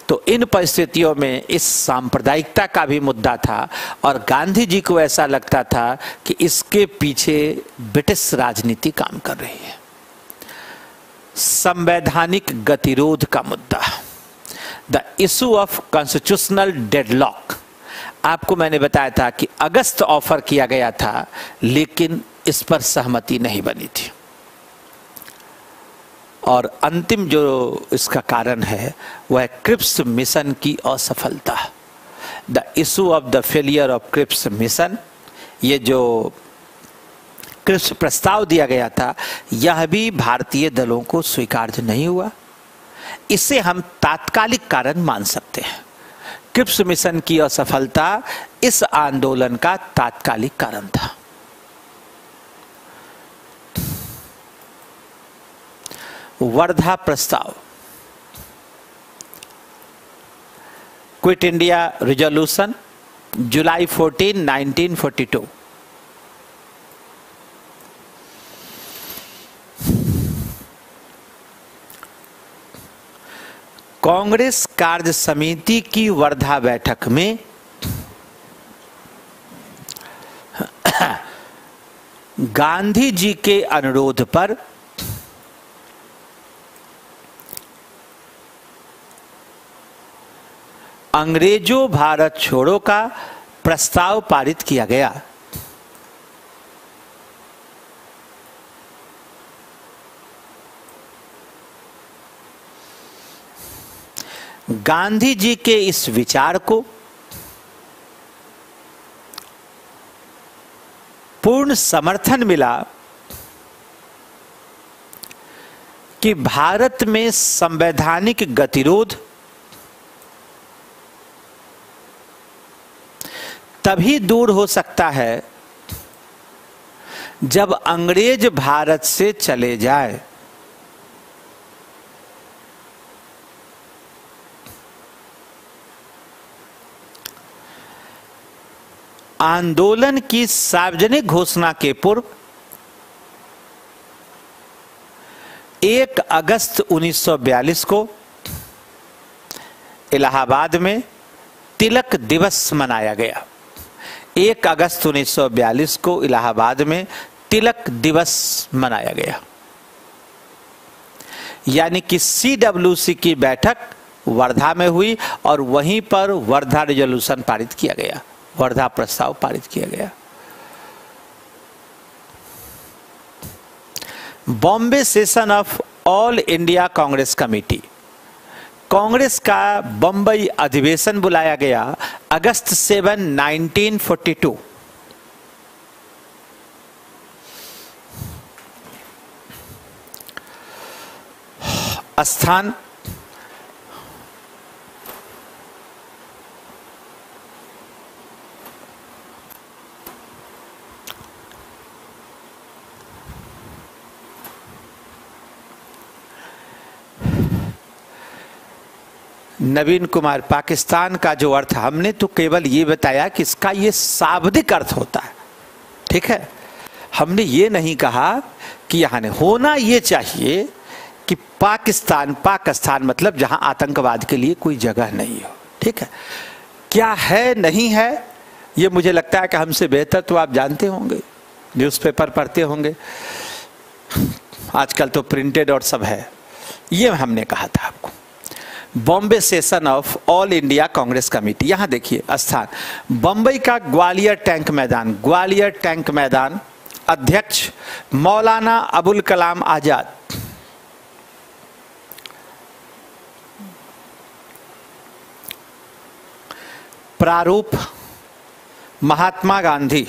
तो इन परिस्थितियों में इस सांप्रदायिकता का भी मुद्दा था, और गांधी जी को ऐसा लगता था कि इसके पीछे ब्रिटिश राजनीति काम कर रही है। संवैधानिक गतिरोध का मुद्दा, the issue of constitutional deadlock. आपको मैंने बताया था कि अगस्त ऑफर किया गया था, लेकिन इस पर सहमति नहीं बनी थी। और अंतिम जो इसका कारण है वह है क्रिप्स मिशन की असफलता, the issue of the failure of Cripps mission. ये जो क्रिप्स प्रस्ताव दिया गया था यह भी भारतीय दलों को स्वीकार्य नहीं हुआ। इसे हम तात्कालिक कारण मान सकते हैं। क्रिप्स मिशन की असफलता इस आंदोलन का तात्कालिक कारण था। वर्धा प्रस्ताव, क्विट इंडिया रिजोल्यूशन, जुलाई 14, 1942। कांग्रेस कार्य समिति की वर्धा बैठक में गांधी जी के अनुरोध पर अंग्रेजों भारत छोड़ो का प्रस्ताव पारित किया गया। गांधी जी के इस विचार को पूर्ण समर्थन मिला कि भारत में संवैधानिक गतिरोध तभी दूर हो सकता है जब अंग्रेज भारत से चले जाए। आंदोलन की सार्वजनिक घोषणा के पूर्व 1 अगस्त 1942 को इलाहाबाद में तिलक दिवस मनाया गया। 1 अगस्त 1942 को इलाहाबाद में तिलक दिवस मनाया गया, यानी कि CWC की बैठक वर्धा में हुई और वहीं पर वर्धा रिजोल्यूशन पारित किया गया, वर्धा प्रस्ताव पारित किया गया। Bombay session of all India Congress committee, Congress का बंबई अधिवेशन बुलाया गया अगस्त 7, 1942। स्थान नवीन कुमार, पाकिस्तान का जो अर्थ हमने तो केवल ये बताया कि इसका ये शाब्दिक अर्थ होता है, ठीक है। हमने ये नहीं कहा कि यहाँ होना ये चाहिए कि पाकिस्तान मतलब जहाँ आतंकवाद के लिए कोई जगह नहीं हो, ठीक है। क्या है नहीं है ये मुझे लगता है कि हमसे बेहतर तो आप जानते होंगे, न्यूज़पेपर पढ़ते होंगे, आजकल तो प्रिंटेड और सब है। ये हमने कहा था आपको। Bombay session of all India Congress committee, यहां देखिए स्थान बंबई का ग्वालियर टैंक मैदान, ग्वालियर टैंक मैदान, अध्यक्ष मौलाना अबुल कलाम आजाद। प्रारूप महात्मा गांधी।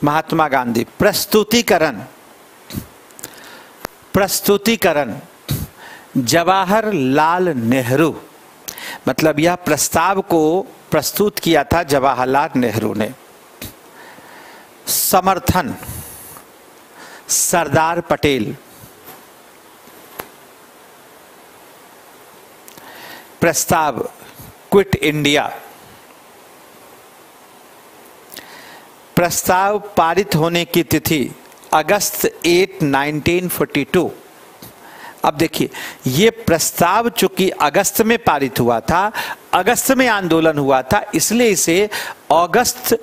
महात्मा गांधी। प्रस्तुतिकरण जवाहरलाल नेहरू, मतलब यह प्रस्ताव को प्रस्तुत किया था जवाहरलाल नेहरू ने। समर्थन सरदार पटेल। प्रस्ताव क्विट इंडिया। प्रस्ताव पारित होने की तिथि अगस्त 8, 1942। अब देखिए ये प्रस्ताव चूंकि अगस्त में पारित हुआ था, अगस्त में आंदोलन हुआ था, इसलिए इसे अगस्त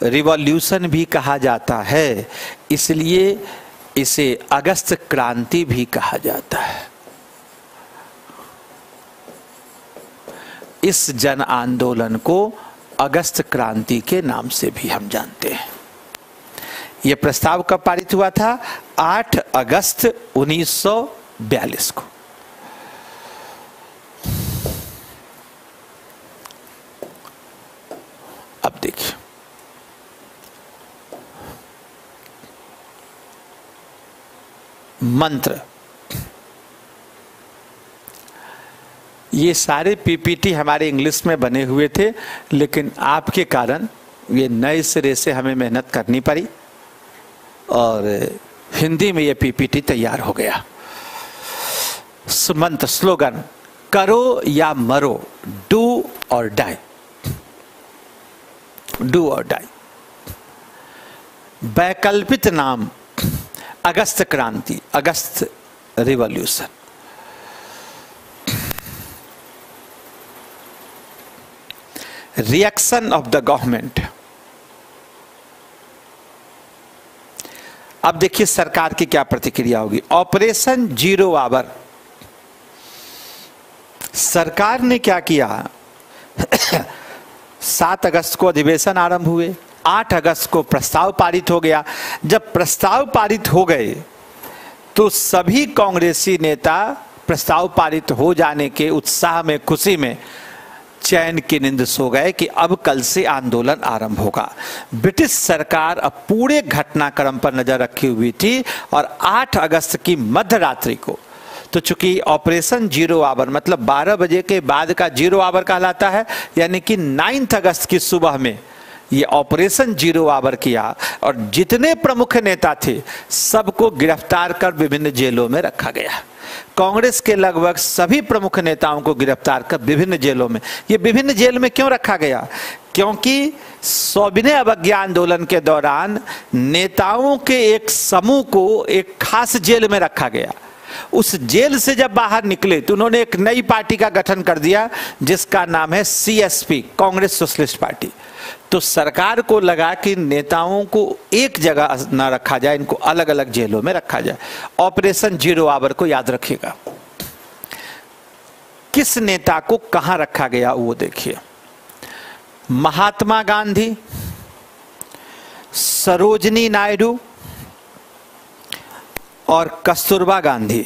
रिवॉल्यूशन भी कहा जाता है, इसलिए इसे अगस्त क्रांति भी कहा जाता है। इस जन आंदोलन को अगस्त क्रांति के नाम से भी हम जानते हैं। यह प्रस्ताव कब पारित हुआ था? 8 अगस्त 1942 को। अब देखिए मंत्र, ये सारे पीपीटी हमारे इंग्लिश में बने हुए थे, लेकिन आपके कारण ये नए सिरे से हमें मेहनत करनी पड़ी और हिंदी में ये पीपीटी तैयार हो गया। मंत्र स्लोगन, करो या मरो, डू और डाई, डू और डाई। वैकल्पिक नाम अगस्त क्रांति, August revolution. Reaction of the government. अब देखिए सरकार की क्या प्रतिक्रिया होगी। Operation zero hour. सरकार ने क्या किया, 7 अगस्त को अधिवेशन आरंभ हुए, 8 अगस्त को प्रस्ताव पारित हो गया। जब प्रस्ताव पारित हो गए तो सभी कांग्रेसी नेता प्रस्ताव पारित हो जाने के उत्साह में, खुशी में चैन की नींद सो गए कि अब कल से आंदोलन आरंभ होगा। ब्रिटिश सरकार अब पूरे घटनाक्रम पर नजर रखी हुई थी और 8 अगस्त की मध्य रात्रि को, तो चूंकि ऑपरेशन जीरो आवर मतलब 12 बजे के बाद का जीरो आवर कहलाता है, यानी कि 9 अगस्त की सुबह में ये ऑपरेशन जीरो आवर किया और जितने प्रमुख नेता थे सबको गिरफ्तार कर विभिन्न जेलों में रखा गया। कांग्रेस के लगभग सभी प्रमुख नेताओं को गिरफ्तार कर विभिन्न जेलों में, ये विभिन्न जेल में क्यों रखा गया, क्योंकि सविनय अवज्ञा आंदोलन के दौरान नेताओं के एक समूह को एक खास जेल में रखा गया। उस जेल से जब बाहर निकले तो उन्होंने एक नई पार्टी का गठन कर दिया जिसका नाम है सीएसपी, कांग्रेस सोशलिस्ट पार्टी। तो सरकार को लगा कि नेताओं को एक जगह ना रखा जाए, इनको अलग अलग जेलों में रखा जाए। ऑपरेशन जीरो आवर को याद रखिएगा। किस नेता को कहां रखा गया वो देखिए। महात्मा गांधी, सरोजनी नायडू और कस्तूरबा गांधी,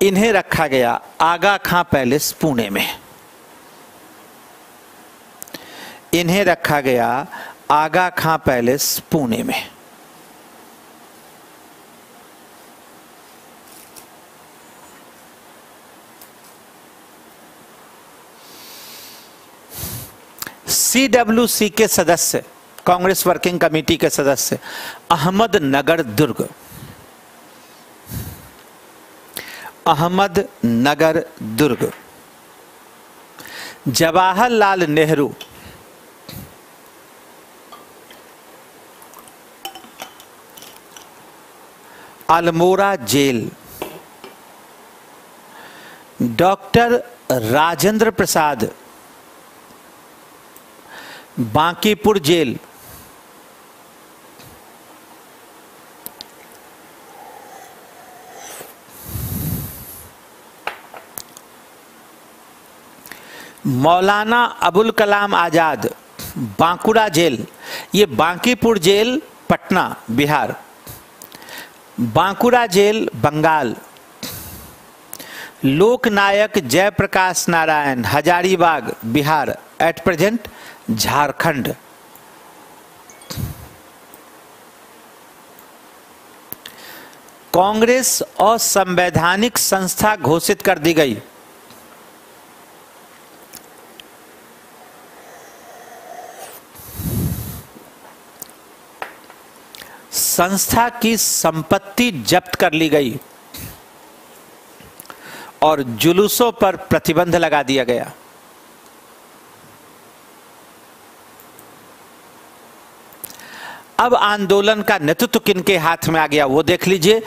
इन्हें रखा गया आगा खां पैलेस पुणे में। इन्हें रखा गया आगा खां पैलेस पुणे में। सीडब्ल्यूसी के सदस्य, कांग्रेस वर्किंग कमेटी के सदस्य अहमदनगर दुर्ग, अहमदनगर दुर्ग। Jawaharlal Nehru, Almora jail. Doctor Rajendra Prasad, Bankipur jail. Maulana Abul Kalam Azad, Bankura jail. ये Bankipur jail Patna Bihar, Bankura jail Bengal. Loknayak Jayaprakash Narayan, Hazaribagh Bihar, at present Jharkhand. Congress असंवैधानिक संस्था घोषित कर दी गई। संस्था की संपत्ति जब्त कर ली गई और जुलूसों पर प्रतिबंध लगा दिया गया। अब आंदोलन का नेतृत्व किनके हाथ में आ गया वो देख लीजिए।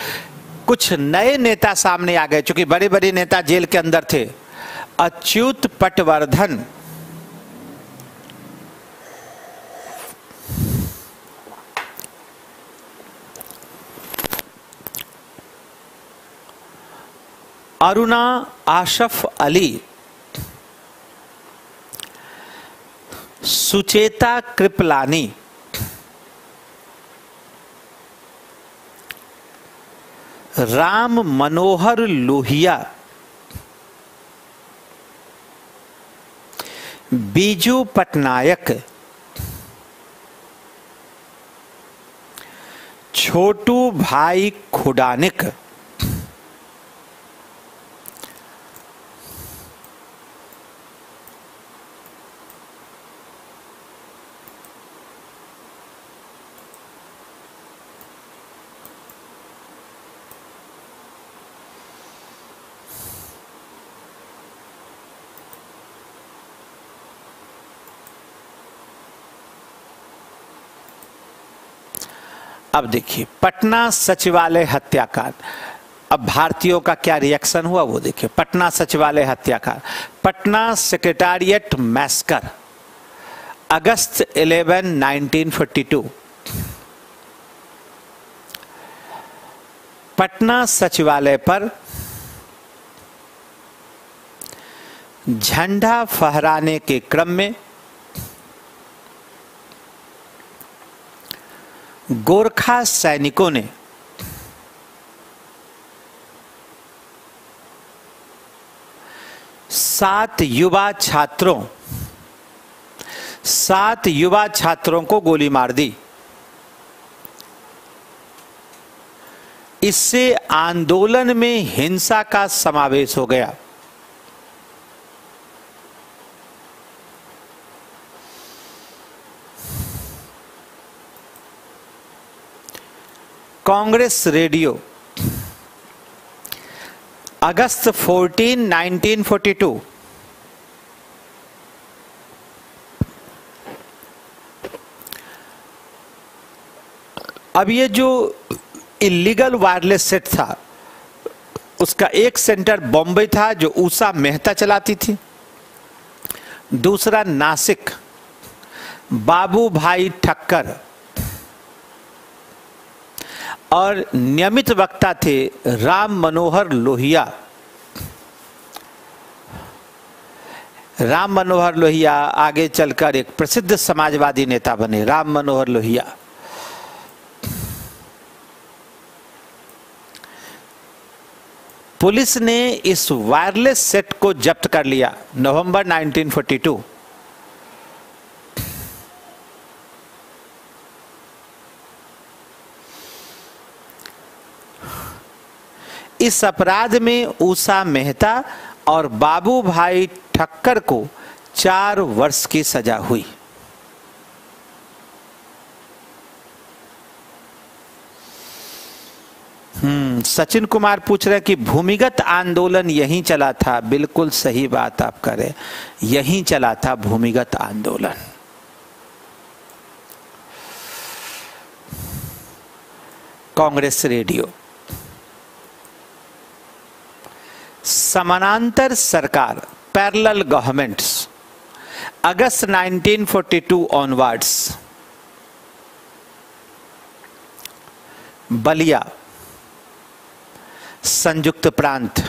कुछ नए नेता सामने आ गए, चूंकि बड़े बड़े नेता जेल के अंदर थे। अच्युत पटवर्धन, अरुणा आशफ अली, सुचेता कृपलानी, राम मनोहर लोहिया, बीजू पटनायक, छोटू भाई खुडानिक, अब देखिए, पटना सचिवालय हत्याकांड, अब भारतीयों का क्या रिएक्शन हुआ वो देखिए। पटना सचिवालय हत्याकांड, पटना सेक्रेटेरिएट मैस्कर, अगस्त 11, 1942। पटना सचिवालय पर झंडा फहराने के क्रम में गोरखा सैनिकों ने सात युवा छात्रों को गोली मार दी। इससे आंदोलन में हिंसा का समावेश हो गया। कांग्रेस रेडियो, अगस्त 14, 1942। अब ये जो इलीगल वायरलेस सेट था, उसका एक सेंटर बॉम्बे था जो उषा मेहता चलाती थी, दूसरा नासिक बाबू भाई ठक्कर, और नियमित वक्ता थे राम मनोहर लोहिया। राम मनोहर लोहिया आगे चलकर एक प्रसिद्ध समाजवादी नेता बने, राम मनोहर लोहिया। पुलिस ने इस वायरलेस सेट को जब्त कर लिया नवंबर 1942। इस अपराध में उषा मेहता और बाबू भाई ठक्कर को 4 वर्ष की सजा हुई। सचिन कुमार पूछ रहे कि भूमिगत आंदोलन यहीं चला था। बिल्कुल सही बात आप करें, यहीं चला था भूमिगत आंदोलन। कांग्रेस रेडियो, समानांतर सरकार, पैरेलल गवर्नमेंट्स, अगस्त 1942 ऑनवर्ड्स। बलिया संयुक्त प्रांत,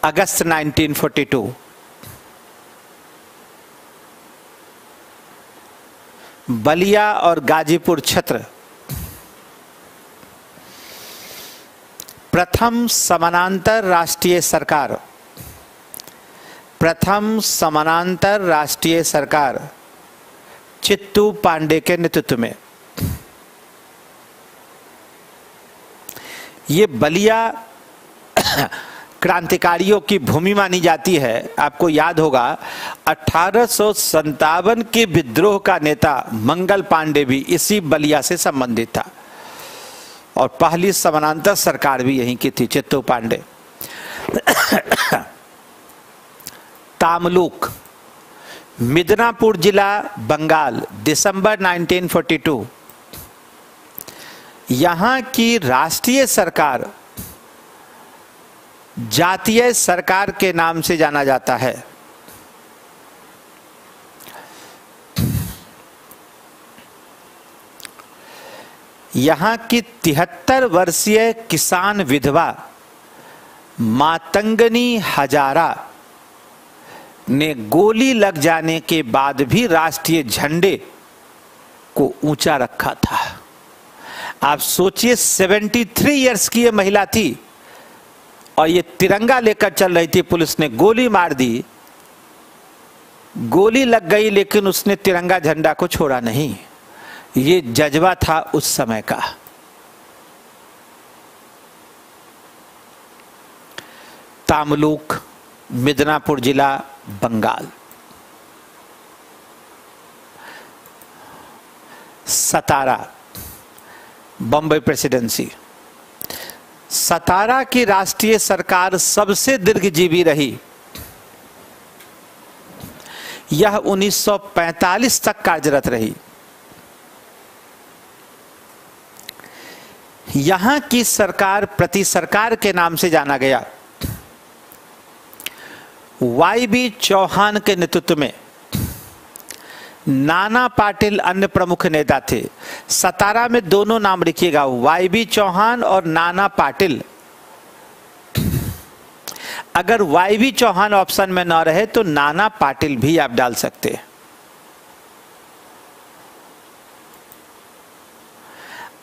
अगस्त 1942। बलिया और गाजीपुर क्षेत्र, प्रथम समानांतर राष्ट्रीय सरकार, प्रथम समानांतर राष्ट्रीय सरकार चित्तू पांडे के नेतृत्व में। ये बलिया क्रांतिकारियों की भूमि मानी जाती है। आपको याद होगा 1857 के विद्रोह का नेता मंगल पांडे भी इसी बलिया से संबंधित था, और पहली समानांतर सरकार भी यहीं की थी, चित्तू पांडे। तामलुक, मिदनापुर जिला, बंगाल, दिसंबर 1942। यहां की राष्ट्रीय सरकार जातीय सरकार के नाम से जाना जाता है। यहां की 73 वर्षीय किसान विधवा मातंगनी हजारा ने गोली लग जाने के बाद भी राष्ट्रीय झंडे को ऊंचा रखा था। आप सोचिए, 73 इयर्स की ये महिला थी और ये तिरंगा लेकर चल रही थी। पुलिस ने गोली मार दी, गोली लग गई, लेकिन उसने तिरंगा झंडा को छोड़ा नहीं। ये जज्बा था उस समय का। तामलुक, मिदनापुर जिला, बंगाल। सतारा, बॉम्बे प्रेसिडेंसी। सतारा की राष्ट्रीय सरकार सबसे दीर्घजीवी रही। यह 1945 तक कार्यरत रही। यहां की सरकार प्रति सरकार के नाम से जाना गया। वाई.बी. चौहान के नेतृत्व में नाना पाटिल अन्य प्रमुख नेता थे। सतारा में दोनों नाम लिखिएगा, वाई.बी. चौहान और नाना पाटिल। अगर वाई.बी. चौहान ऑप्शन में न रहे तो नाना पाटिल भी आप डाल सकते हैं।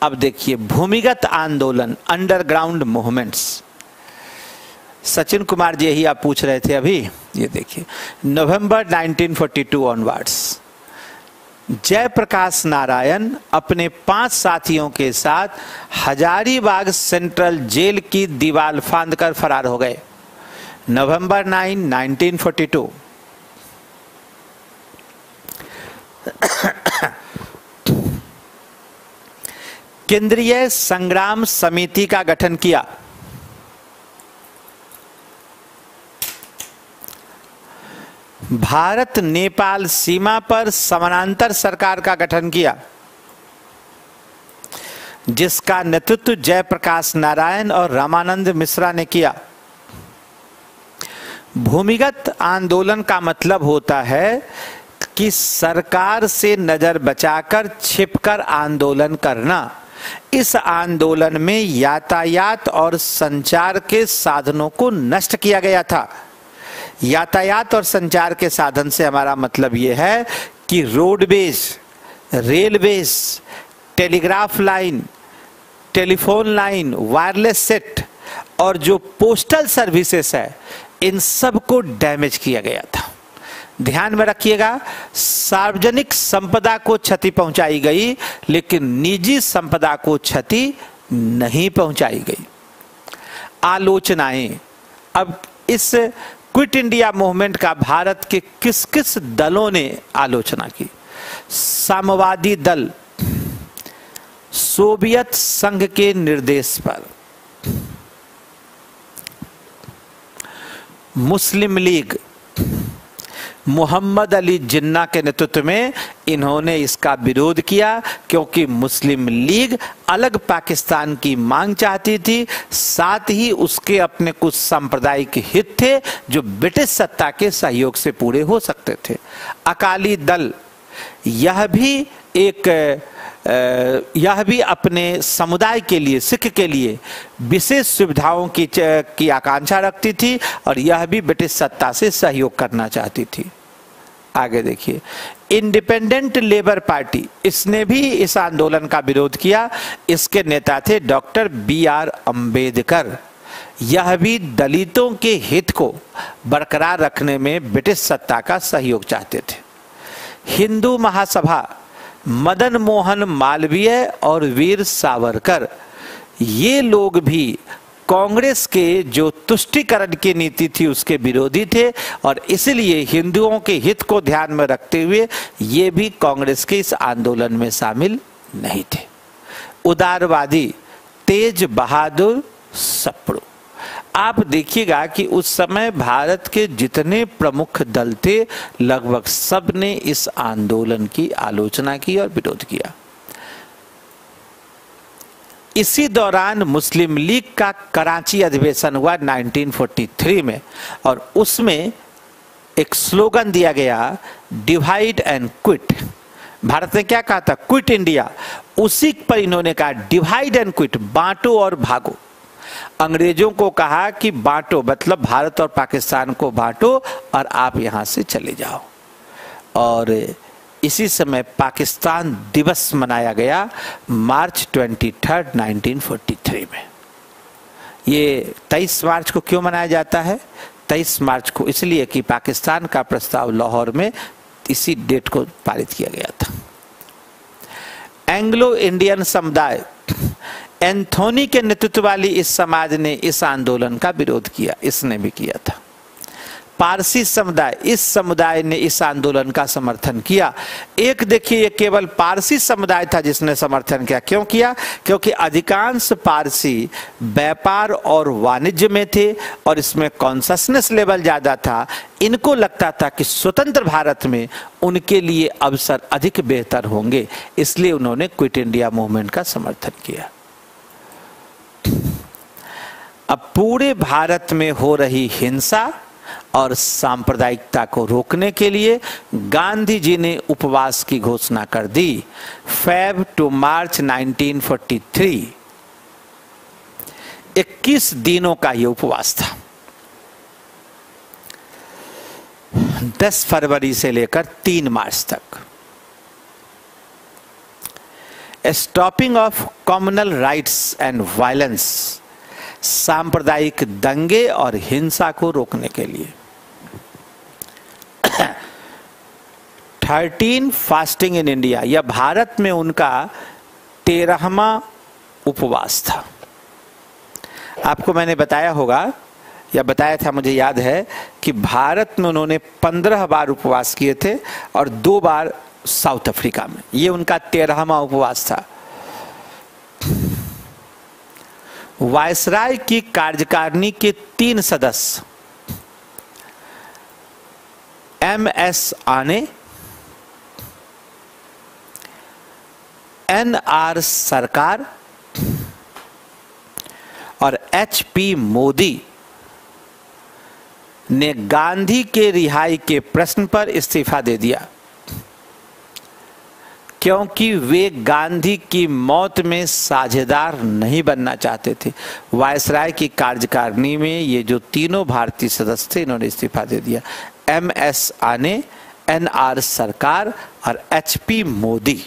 अब देखिए भूमिगत आंदोलन, अंडरग्राउंड मूवमेंट्स, सचिन कुमार जी यही आप पूछ रहे थे अभी। ये देखिए नवंबर 1942 ऑनवर्ड्स जयप्रकाश नारायण अपने 5 साथियों के साथ हजारीबाग सेंट्रल जेल की दीवार फांदकर फरार हो गए। नवंबर 9, 1942। केंद्रीय संग्राम समिति का गठन किया। भारत नेपाल सीमा पर समानांतर सरकार का गठन किया, जिसका नेतृत्व जयप्रकाश नारायण और रामानंद मिश्रा ने किया। भूमिगत आंदोलन का मतलब होता है कि सरकार से नजर बचाकर छिपकर आंदोलन करना। इस आंदोलन में यातायात और संचार के साधनों को नष्ट किया गया था। यातायात और संचार के साधन से हमारा मतलब यह है कि roadways, railways, telegraph line, telephone line, wireless set और जो पोस्टल सर्विसेज है, इन सब को डैमेज किया गया था। ध्यान में रखिएगा, सार्वजनिक संपदा को क्षति पहुंचाई गई, लेकिन निजी संपदा को क्षति नहीं पहुंचाई गई। आलोचनाएं, अब इस क्विट इंडिया मूवमेंट का भारत के किस किस दलों ने आलोचना की? साम्यवादी दल, सोवियत संघ के निर्देश पर, मुस्लिम लीग, मोहम्मद अली जिन्ना के नेतृत्व में इन्होंने इसका विरोध किया, क्योंकि मुस्लिम लीग अलग पाकिस्तान की मांग चाहती थी, साथ ही उसके अपने कुछ सांप्रदायिक हित थे जो ब्रिटिश सत्ता के सहयोग से पूरे हो सकते थे। अकाली दल, यह भी अपने समुदाय के लिए, सिख के लिए विशेष सुविधाओं की आकांक्षा रखती थी और यह भी ब्रिटिश सत्ता से सहयोग करना चाहती थी। आगे देखिए, इंडिपेंडेंट लेबर पार्टी, इसने भी इस आंदोलन का विरोध किया। इसके नेता थे डॉक्टर B.R. अम्बेडकर। यह भी दलितों के हित को बरकरार रखने में ब्रिटिश सत्ता का सहयोग चाहते थे। हिंदू महासभा, मदन मोहन मालवीय और वीर सावरकर, ये लोग भी कांग्रेस के जो तुष्टीकरण की नीति थी उसके विरोधी थे और इसलिए हिंदुओं के हित को ध्यान में रखते हुए ये भी कांग्रेस के इस आंदोलन में शामिल नहीं थे। उदारवादी, तेज बहादुर सप्रू, आप देखिएगा कि उस समय भारत के जितने प्रमुख दल थे लगभग सब ने इस आंदोलन की आलोचना की और विरोध किया। इसी दौरान मुस्लिम लीग का कराची अधिवेशन हुआ 1943 में और उसमें एक स्लोगन दिया गया, डिवाइड एंड क्विट। भारत ने क्या कहा था? Quit India. उसी पर इन्होंने कहा डिवाइड एंड क्विट, बांटो और भागो। अंग्रेजों को कहा कि बांटो, मतलब भारत और पाकिस्तान को बांटो और आप यहां से चले जाओ। और इसी समय पाकिस्तान दिवस मनाया गया मार्च 23, 1943 में। ये 23 मार्च को क्यों मनाया जाता है? 23 मार्च को इसलिए कि पाकिस्तान का प्रस्ताव लाहौर में इसी डेट को पारित किया गया था। एंग्लो इंडियन समुदाय, एंथोनी के नेतृत्व वाली इस समाज ने इस आंदोलन का विरोध किया, इसने भी किया था। पारसी समुदाय, इस समुदाय ने इस आंदोलन का समर्थन किया। एक देखिए, ये केवल पारसी समुदाय था जिसने समर्थन किया। क्यों किया? क्योंकि अधिकांश पारसी व्यापार और वाणिज्य में थे और इसमें कॉन्शसनेस लेवल ज्यादा था। इनको लगता था कि स्वतंत्र भारत में उनके लिए अवसर अधिक बेहतर होंगे, इसलिए उन्होंने क्विट इंडिया मूवमेंट का समर्थन किया। अब पूरे भारत में हो रही हिंसा और सांप्रदायिकता को रोकने के लिए गांधी जी ने उपवास की घोषणा कर दी। फेब टू मार्च 1943 21 दिनों का यह उपवास था। 10 फरवरी से लेकर 3 मार्च तक। Stopping of communal riots and violence, सांप्रदायिक दंगे और हिंसा को रोकने के लिए। 13 फास्टिंग इन इंडिया, यह भारत में उनका 13वां उपवास था। आपको मैंने बताया होगा या बताया था, मुझे याद है कि भारत में उन्होंने 15 बार उपवास किए थे और 2 बार साउथ अफ्रीका में। यह उनका 13वां उपवास था। वायसराय की कार्यकारिणी के 3 सदस्य MS आने, NR सरकार और HP मोदी ने गांधी के रिहाई के प्रश्न पर इस्तीफा दे दिया, क्योंकि वे गांधी की मौत में साझेदार नहीं बनना चाहते थे। वायसराय की कार्यकारिणी में ये जो तीनों भारतीय सदस्य थे, इन्होंने इस्तीफा दे दिया। MS आने, NR सरकार और HP मोदी।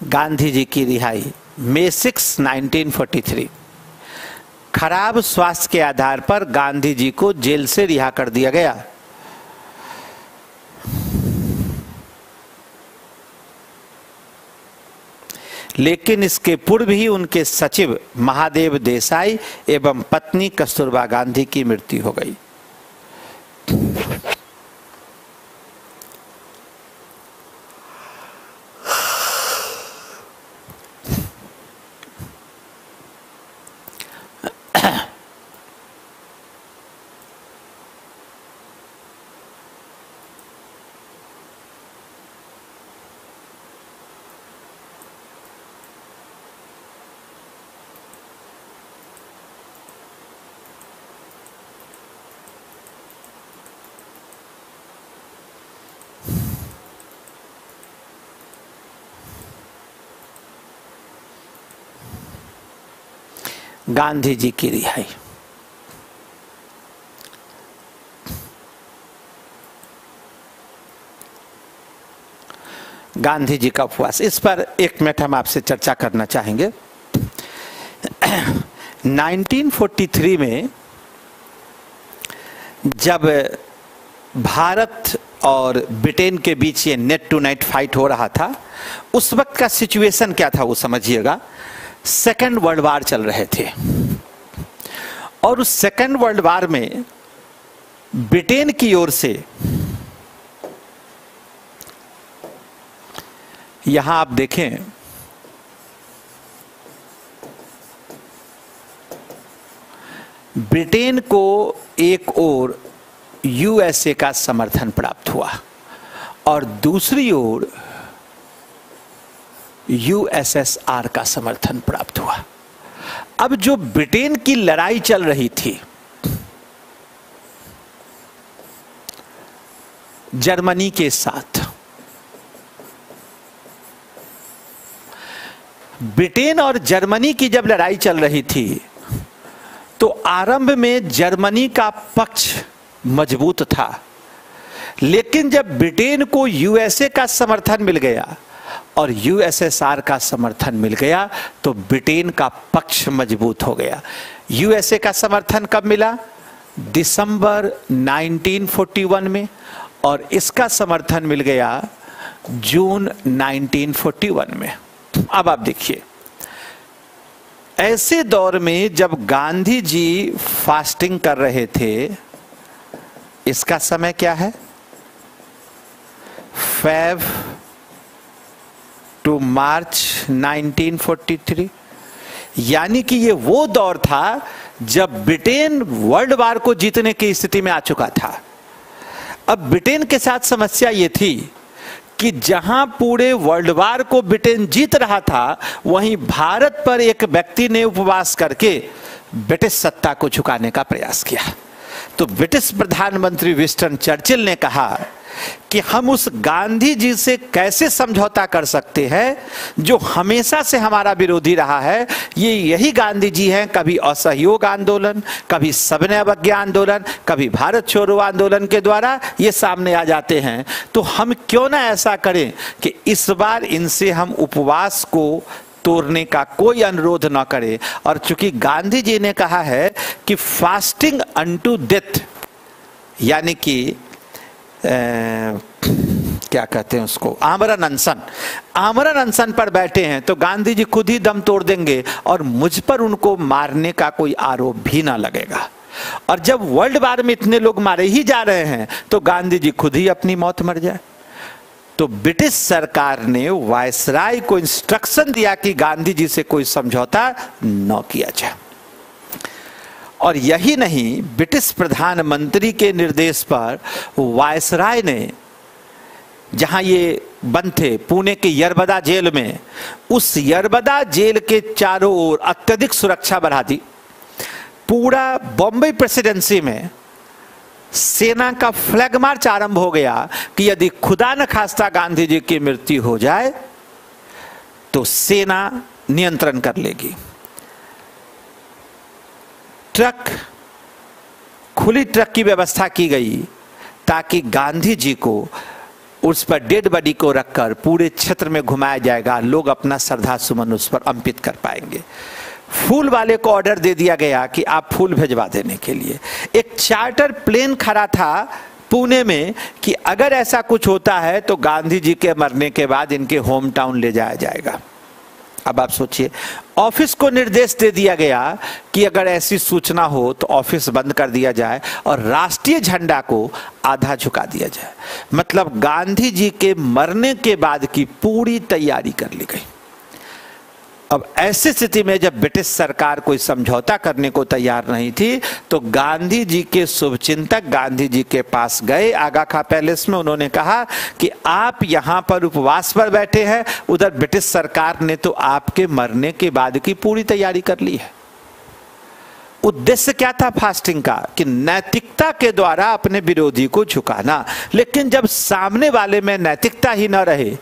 गांधी जी की रिहाई मई 6, 1943। खराब स्वास्थ्य के आधार पर गांधी जी को जेल से रिहा कर दिया गया। लेकिन इसके पूर्व ही उनके सचिव महादेव देसाई एवं पत्नी कस्तूरबा गांधी की मृत्यु हो गई। गांधी जी की रिहाई। गांधी जी का उपवास, इस पर 1 मिनट हम आपसे चर्चा करना चाहेंगे। 1943 में जब भारत और ब्रिटेन के बीच ये नेट टू नेट फाइट हो रहा था, उस वक्त का सिचुएशन क्या था वो समझिएगा। सेकेंड वर्ल्ड वार चल रहे थे और उस सेकेंड वर्ल्ड वार में ब्रिटेन की ओर से, यहां आप देखें, ब्रिटेन को एक ओर USA का समर्थन प्राप्त हुआ और दूसरी ओर USSR का समर्थन प्राप्त हुआ। अब जो ब्रिटेन की लड़ाई चल रही थी जर्मनी के साथ, ब्रिटेन और जर्मनी की जब लड़ाई चल रही थी तो आरंभ में जर्मनी का पक्ष मजबूत था, लेकिन जब ब्रिटेन को USA का समर्थन मिल गया और USSR का समर्थन मिल गया तो ब्रिटेन का पक्ष मजबूत हो गया। USA का समर्थन कब मिला? दिसंबर 1941 में, और इसका समर्थन मिल गया जून 1941 में। अब आप देखिए, ऐसे दौर में जब गांधी जी फास्टिंग कर रहे थे, इसका समय क्या है? Feb two March 1943। यानी कि ये वो दौर था जब ब्रिटेन वर्ल्ड वार को जीतने की स्थिति में आ चुका था। अब ब्रिटेन के साथ समस्या ये थी कि जहां पूरे वर्ल्ड वार को ब्रिटेन जीत रहा था, वहीं भारत पर एक व्यक्ति ने उपवास करके ब्रिटिश सत्ता को झुकाने का प्रयास किया। तो ब्रिटिश प्रधानमंत्री विंस्टन चर्चिल ने कहा कि हम उस गांधी जी से कैसे समझौता कर सकते हैं जो हमेशा से हमारा विरोधी रहा है। ये यही गांधी जी हैं, कभी असहयोग आंदोलन, कभी सबने अवज्ञा आंदोलन, कभी भारत छोड़ो आंदोलन के द्वारा ये सामने आ जाते हैं। तो हम क्यों ना ऐसा करें कि इस बार इनसे हम उपवास को तोड़ने का कोई अनुरोध न करें। और चूंकि गांधी जी ने कहा है कि फास्टिंग अनटू डेथ, यानी कि क्या कहते हैं उसको, आमरण अनशन पर बैठे हैं, तो गांधी जी खुद ही दम तोड़ देंगे और मुझ पर उनको मारने का कोई आरोप भी ना लगेगा। और जब वर्ल्ड वार में इतने लोग मारे ही जा रहे हैं तो गांधी जी खुद ही अपनी मौत मर जाए। तो ब्रिटिश सरकार ने वायसराय को इंस्ट्रक्शन दिया कि गांधी जी से कोई समझौता न किया जाए। और यही नहीं, ब्रिटिश प्रधानमंत्री के निर्देश पर वायसराय ने, जहां ये बंद थे पुणे के यरबदा जेल में, उस यरबदा जेल के चारों ओर अत्यधिक सुरक्षा बढ़ा दी। पूरा बॉम्बे प्रेसिडेंसी में सेना का फ्लैग मार्च आरंभ हो गया कि यदि खुदा न खास्ता गांधी जी की मृत्यु हो जाए तो सेना नियंत्रण कर लेगी। खुली ट्रक की व्यवस्था की गई ताकि गांधी जी को उस पर डेड बॉडी को रखकर पूरे क्षेत्र में घुमाया जाएगा, लोग अपना श्रद्धा सुमन उस पर अंकित कर पाएंगे। फूल वाले को ऑर्डर दे दिया गया कि आप फूल भेजवा देने के लिए। एक चार्टर प्लेन खड़ा था पुणे में कि अगर ऐसा कुछ होता है तो गांधी जी के मरने के बाद इनके होम टाउन ले जाया जाएगा। अब आप सोचिए, ऑफिस को निर्देश दे दिया गया कि अगर ऐसी सूचना हो तो ऑफिस बंद कर दिया जाए और राष्ट्रीय झंडा को आधा झुका दिया जाए। मतलब गांधी जी के मरने के बाद की पूरी तैयारी कर ली गई। अब ऐसी स्थिति में जब ब्रिटिश सरकार कोई समझौता करने को तैयार नहीं थी तो गांधी जी के शुभचिंतक गांधी जी के पास गए आगा खां पैलेस में। उन्होंने कहा कि आप यहां पर उपवास पर बैठे हैं, उधर ब्रिटिश सरकार ने तो आपके मरने के बाद की पूरी तैयारी कर ली है। उद्देश्य क्या था फास्टिंग का? कि नैतिकता के द्वारा अपने विरोधी को झुकाना। लेकिन जब सामने वाले में नैतिकता ही न रहे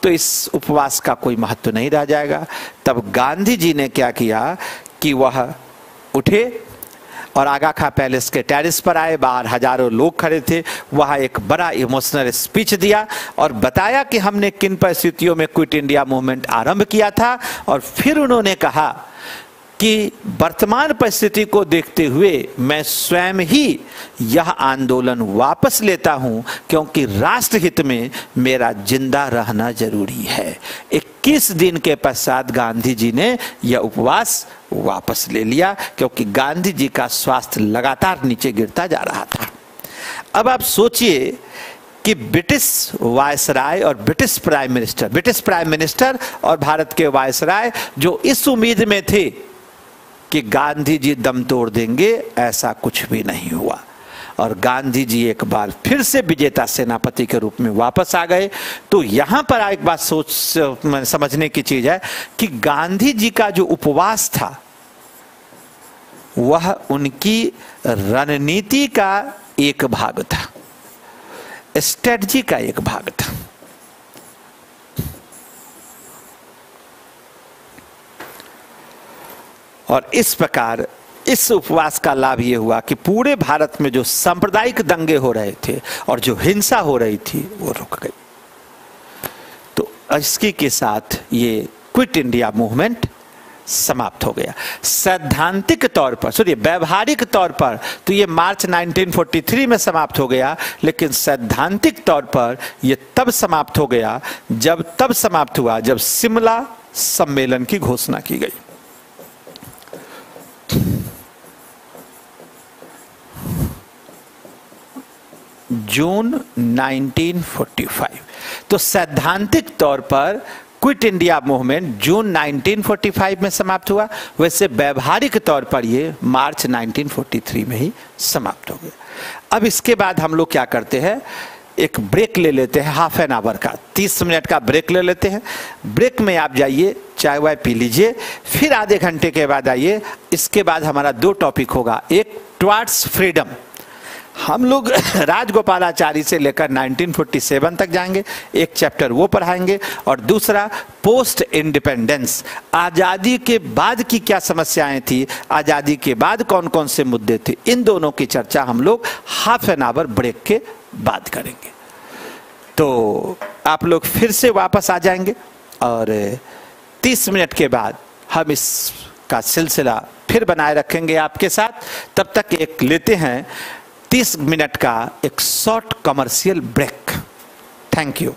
तो इस उपवास का कोई महत्व नहीं रह जाएगा। तब गांधी जी ने क्या किया कि वह उठे और आगा खां पैलेस के टेरिस पर आए। बाहर हजारों लोग खड़े थे। वहां एक बड़ा इमोशनल स्पीच दिया और बताया कि हमने किन परिस्थितियों में क्विट इंडिया मूवमेंट आरंभ किया था। और फिर उन्होंने कहा कि वर्तमान परिस्थिति को देखते हुए मैं स्वयं ही यह आंदोलन वापस लेता हूं, क्योंकि राष्ट्रहित में मेरा जिंदा रहना जरूरी है। 21 दिन के पश्चात गांधी जी ने यह उपवास वापस ले लिया, क्योंकि गांधी जी का स्वास्थ्य लगातार नीचे गिरता जा रहा था। अब आप सोचिए कि ब्रिटिश वायसराय और ब्रिटिश प्राइम मिनिस्टर और भारत के वायसराय जो इस उम्मीद में थे कि गांधी जी दम तोड़ देंगे, ऐसा कुछ भी नहीं हुआ और गांधी जी एक बार फिर से विजेता सेनापति के रूप में वापस आ गए। तो यहां पर एक बात समझने की चीज है कि गांधी जी का जो उपवास था वह उनकी रणनीति का एक भाग था, स्ट्रेटजी का एक भाग था। और इस प्रकार इस उपवास का लाभ ये हुआ कि पूरे भारत में जो सांप्रदायिक दंगे हो रहे थे और जो हिंसा हो रही थी वो रुक गई। तो इसके के साथ ये क्विट इंडिया मूवमेंट समाप्त हो गया। सैद्धांतिक तौर पर, सुनिए, व्यवहारिक तौर पर तो ये मार्च 1943 में समाप्त हो गया, लेकिन सैद्धांतिक तौर पर ये तब समाप्त हो गया जब शिमला सम्मेलन की घोषणा की गई। जून 1945। तो सैद्धांतिक तौर पर क्विट इंडिया मूवमेंट जून 1945 में समाप्त हुआ, वैसे व्यवहारिक तौर पर ये मार्च 1943 में ही समाप्त हो गया। अब इसके बाद हम लोग क्या करते हैं, एक ब्रेक ले लेते हैं, हाफ एन आवर का, 30 मिनट का ब्रेक ले लेते हैं। ब्रेक में आप जाइए, चाय वाय पी लीजिए, फिर आधे घंटे के बाद आइए। इसके बाद हमारा 2 टॉपिक होगा, एक टुवर्ड्स फ्रीडम, हम लोग राजगोपालाचारी से लेकर 1947 तक जाएंगे, एक चैप्टर वो पढ़ाएंगे, और दूसरा पोस्ट इंडिपेंडेंस, आज़ादी के बाद की क्या समस्याएं थी, आज़ादी के बाद कौन कौन से मुद्दे थे, इन दोनों की चर्चा हम लोग हाफ एन आवर ब्रेक के बाद करेंगे। तो आप लोग फिर से वापस आ जाएंगे और 30 मिनट के बाद हम इसका सिलसिला फिर बनाए रखेंगे आपके साथ। तब तक एक लेते हैं 30 मिनट का एक short commercial break. Thank you.